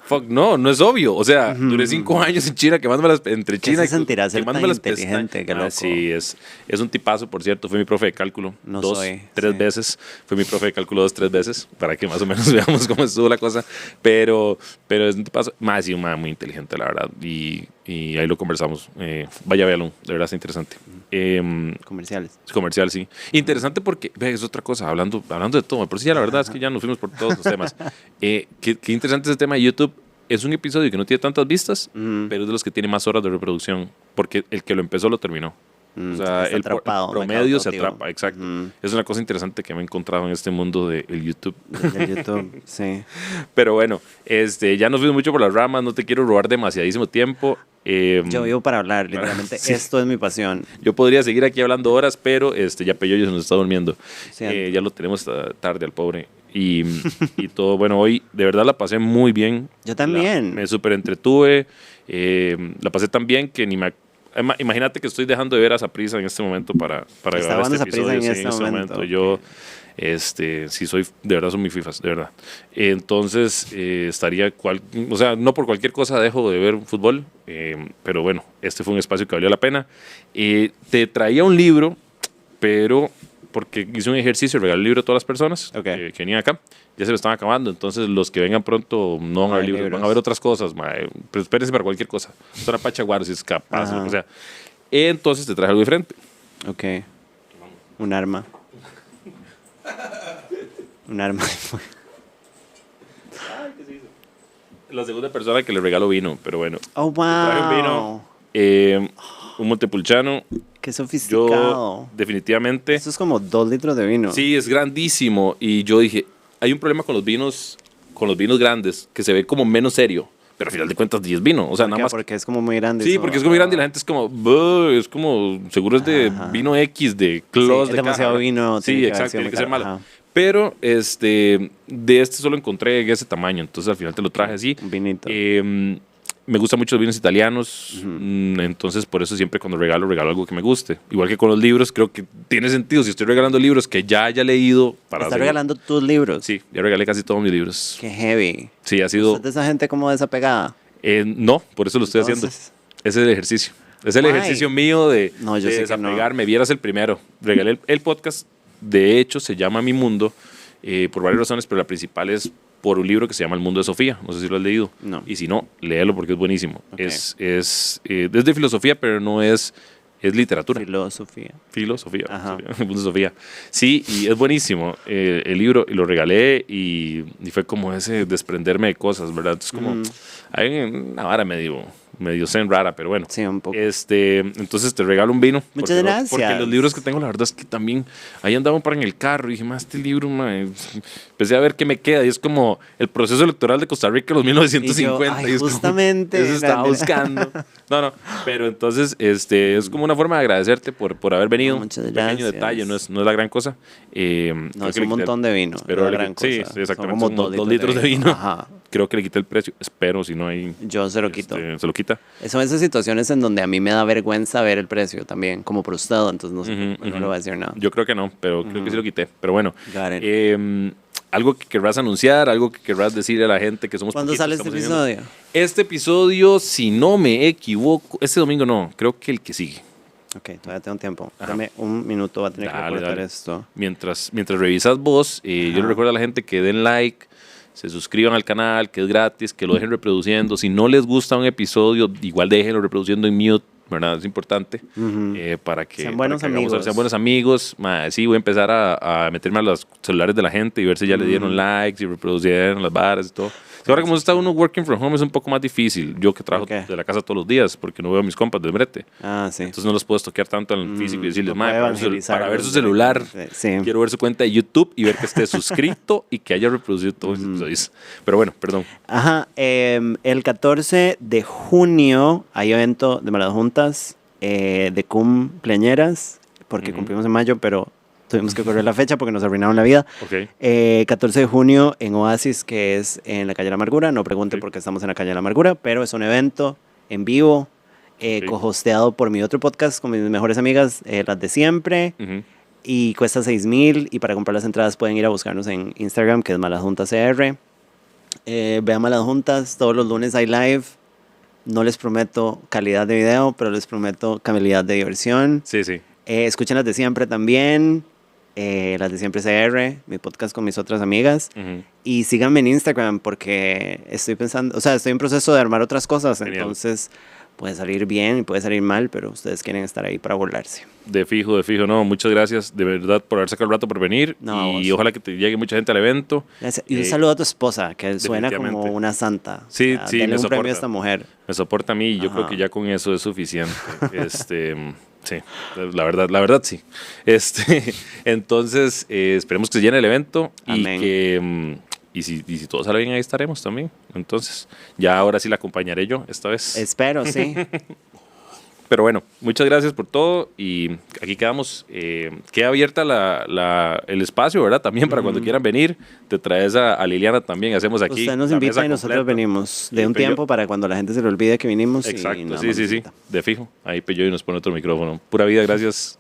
fuck, no es obvio. O sea, duré 5 años en China quemándome entre
¿Qué
China
se sentirá ser
quemándome
tan
las
inteligente?
pestañas.
Qué loco.
Sí, es un tipazo, por cierto. Fue mi profe de cálculo.
No
2,
soy,
3
sí.
veces. Fue mi profe de cálculo 2, 3 veces. Para que más o menos veamos cómo estuvo la cosa. Pero es un tipazo. Más sí, un mae muy inteligente, la verdad. Y ahí lo conversamos. Vaya, véalo. De verdad está interesante.
Comerciales.
Comercial, sí. Interesante porque, ve, es otra cosa, hablando de todo. Por si ya la verdad es que ya nos fuimos por todos los temas. Qué interesante ese tema de YouTube. Es un episodio que no tiene tantas vistas, pero es de los que tiene más horas de reproducción, porque el que lo empezó lo terminó. O sea,
Está
el
atrapado,
promedio se
cautivo.
atrapa, exacto. Es una cosa interesante que me he encontrado en este mundo del YouTube.
De YouTube, sí.
Pero bueno, ya nos fuimos mucho por las ramas, no te quiero robar demasiadísimo tiempo.
Yo vivo para hablar, literalmente.
Sí.
Esto es mi pasión.
Yo podría seguir aquí hablando horas, pero ya Peyoyo se nos está durmiendo.
Sí.
Ya lo tenemos tarde al pobre. Y todo, bueno, hoy de verdad la pasé muy bien.
Yo también.
Me súper entretuve. La pasé tan bien que ni me... Imagínate que estoy dejando de ver a Saprissa en este momento para grabar este episodio.
En
Sí,
este momento.
Yo, sí soy, de verdad son muy fifas, de verdad. Entonces, estaría, o sea, no por cualquier cosa dejo de ver fútbol, pero bueno, este fue un espacio que valió la pena. Te traía un libro, pero porque hice un ejercicio, regalé el libro a todas las personas que venían acá. Ya se lo están acabando, entonces los que vengan pronto no van a ver libros, van a ver otras cosas, pero espérense para cualquier cosa. Es una pachaguaro si es capaz, o sea. Entonces te traje algo diferente.
Ok. Un arma. Un arma.
La segunda persona que le regalo vino, pero bueno.
Oh,
Traje un
wow.
vino, un Montepulciano.
Qué sofisticado.
Yo definitivamente...
Esto es como 2 litros de vino.
Sí, es grandísimo. Y yo dije, hay un problema con los vinos grandes, que se ve como menos serio. Pero al final de cuentas, 10 vino. O sea, nada más.
Porque es como muy grande.
Sí, porque es muy grande y la gente es como, "Buh", es como, seguro es de vino X, de close,
Sí,
de
es demasiado
caja.
vino.
Sí, exacto, tiene que ser malo. Pero de este solo encontré ese tamaño, entonces al final te lo traje así.
Un vinito.
Me gustan mucho los vinos italianos, entonces por eso siempre cuando regalo algo que me guste. Igual que con los libros, creo que tiene sentido. Si estoy regalando libros que ya haya leído para
¿Estás regalando tus libros?
Sí, ya regalé casi todos mis libros.
Qué heavy.
Sí, ha sido...
¿Estás de esa gente como desapegada?
No, por eso lo estoy haciendo.
Entonces-
Ese es el ejercicio. Es el
Guay.
ejercicio mío de,
No, yo
de
sé que no.
desapegarme. Vieras el primero. Regalé el podcast. De hecho, se llama Mi Mundo por varias razones, pero la principal es por un libro que se llama El Mundo de Sofía. No sé si lo has leído.
No.
Y si no, léelo porque es buenísimo.
Ok.
Es de filosofía, pero no es literatura.
Filosofía.
Filosofía.
Ajá.
El Mundo de Sofía. Sí, y es buenísimo el libro. Y lo regalé y fue como ese desprenderme de cosas, ¿verdad? Es como... Hay una vara medio zen rara, pero bueno.
Sí, un poco.
Entonces te regalo un vino.
Muchas
porque
gracias.
Porque los libros que tengo, la verdad es que también... Ahí andaba para en el carro y dije, este libro, empecé a ver qué me queda. Y es como el proceso electoral de Costa Rica en los 1950.
Y yo,
es como,
justamente.
eso estaba buscando. No. Pero entonces, es como una forma de agradecerte por haber venido.
Muchas
Un pequeño
gracias.
detalle, no es la gran cosa.
No, es un montón de vino.
Pero
la gran cosa.
sí, exactamente.
Son como
Son
2
litros de vino.
Ajá.
Creo que le quité el precio. Espero, si no hay...
Yo se lo quito.
Se lo quita.
Son esas situaciones en donde a mí me da vergüenza ver el precio también, como por usted, entonces no sé, no le voy a decir nada.
Yo creo que no, pero creo que sí lo quité. Pero bueno.
Got it.
Algo que querrás anunciar, algo que querrás decirle a la gente que somos
¿Cuándo
poquitos,
sale este
estamos haciendo-
episodio?
Este episodio, si no me equivoco, este domingo no, creo que el que sigue.
Ok, todavía tengo tiempo.
Ajá.
Dame un minuto, va a tener que
Dale,
reportar
dale.
esto.
Mientras revisas vos, yo le recuerdo a la gente que den like, se suscriban al canal, que es gratis, que lo dejen reproduciendo. Si no les gusta un episodio, igual déjenlo reproduciendo en mute, ¿verdad? Es importante para que
sean buenos amigos.
Sean buenos amigos. Sí, voy a empezar a meterme a los celulares de la gente y ver si ya le dieron likes y reproducieron las varas y todo. Ahora como está uno working from home es un poco más difícil. Yo que trabajo de la casa todos los días porque no veo a mis compas de brete.
Sí.
Entonces no los puedo toquear tanto en el físico y decirles,
no
para ver su celular, quiero ver su cuenta de YouTube y ver que esté suscrito y que haya reproducido todos los episodios. Pero bueno, perdón.
El 14 de junio hay evento de Malas Juntas de cumpleañeras, porque cumplimos en mayo, pero tuvimos que correr la fecha porque nos arruinaron la vida. 14 de junio en Oasis, que es en la calle de la Amargura. No pregunten por qué estamos en la calle de la Amargura, pero es un evento en vivo, co-hosteado por mi otro podcast con mis mejores amigas, las de siempre. Y cuesta 6,000. Y para comprar las entradas pueden ir a buscarnos en Instagram, que es MalasJuntasCR. Vean Malas Juntas, todos los lunes hay live. No les prometo calidad de video, pero les prometo calidad de diversión.
Sí, sí.
Escuchen las de siempre también. Las de siempre CR, mi podcast con mis otras amigas. Y síganme en Instagram porque estoy pensando, estoy en proceso de armar otras cosas. Genial. Entonces puede salir bien y puede salir mal, pero ustedes quieren estar ahí para burlarse.
De fijo, no, muchas gracias de verdad por haber sacado el rato por venir. Y ojalá que te llegue mucha gente al evento.
Y un saludo a tu esposa, que suena como una santa.
Sí, sí,
denle
me
un
soporta.
premio a esta mujer.
Me soporta a mí y yo creo que ya con eso es suficiente. Sí, la verdad sí. Entonces, esperemos que se llene el evento. Amén. Y que y si todo sale bien, ahí estaremos también. Entonces, ya ahora sí la acompañaré yo esta vez.
Espero, sí.
Pero bueno, muchas gracias por todo y aquí quedamos. Queda abierta el espacio, ¿verdad? También para cuando quieran venir. Te traes a Liliana también. Hacemos aquí.
Usted nos invita y nosotros venimos de un tiempo para cuando la gente se le olvide que vinimos.
Exacto, sí. De fijo. Ahí Peyo y nos pone otro micrófono. Pura vida, gracias.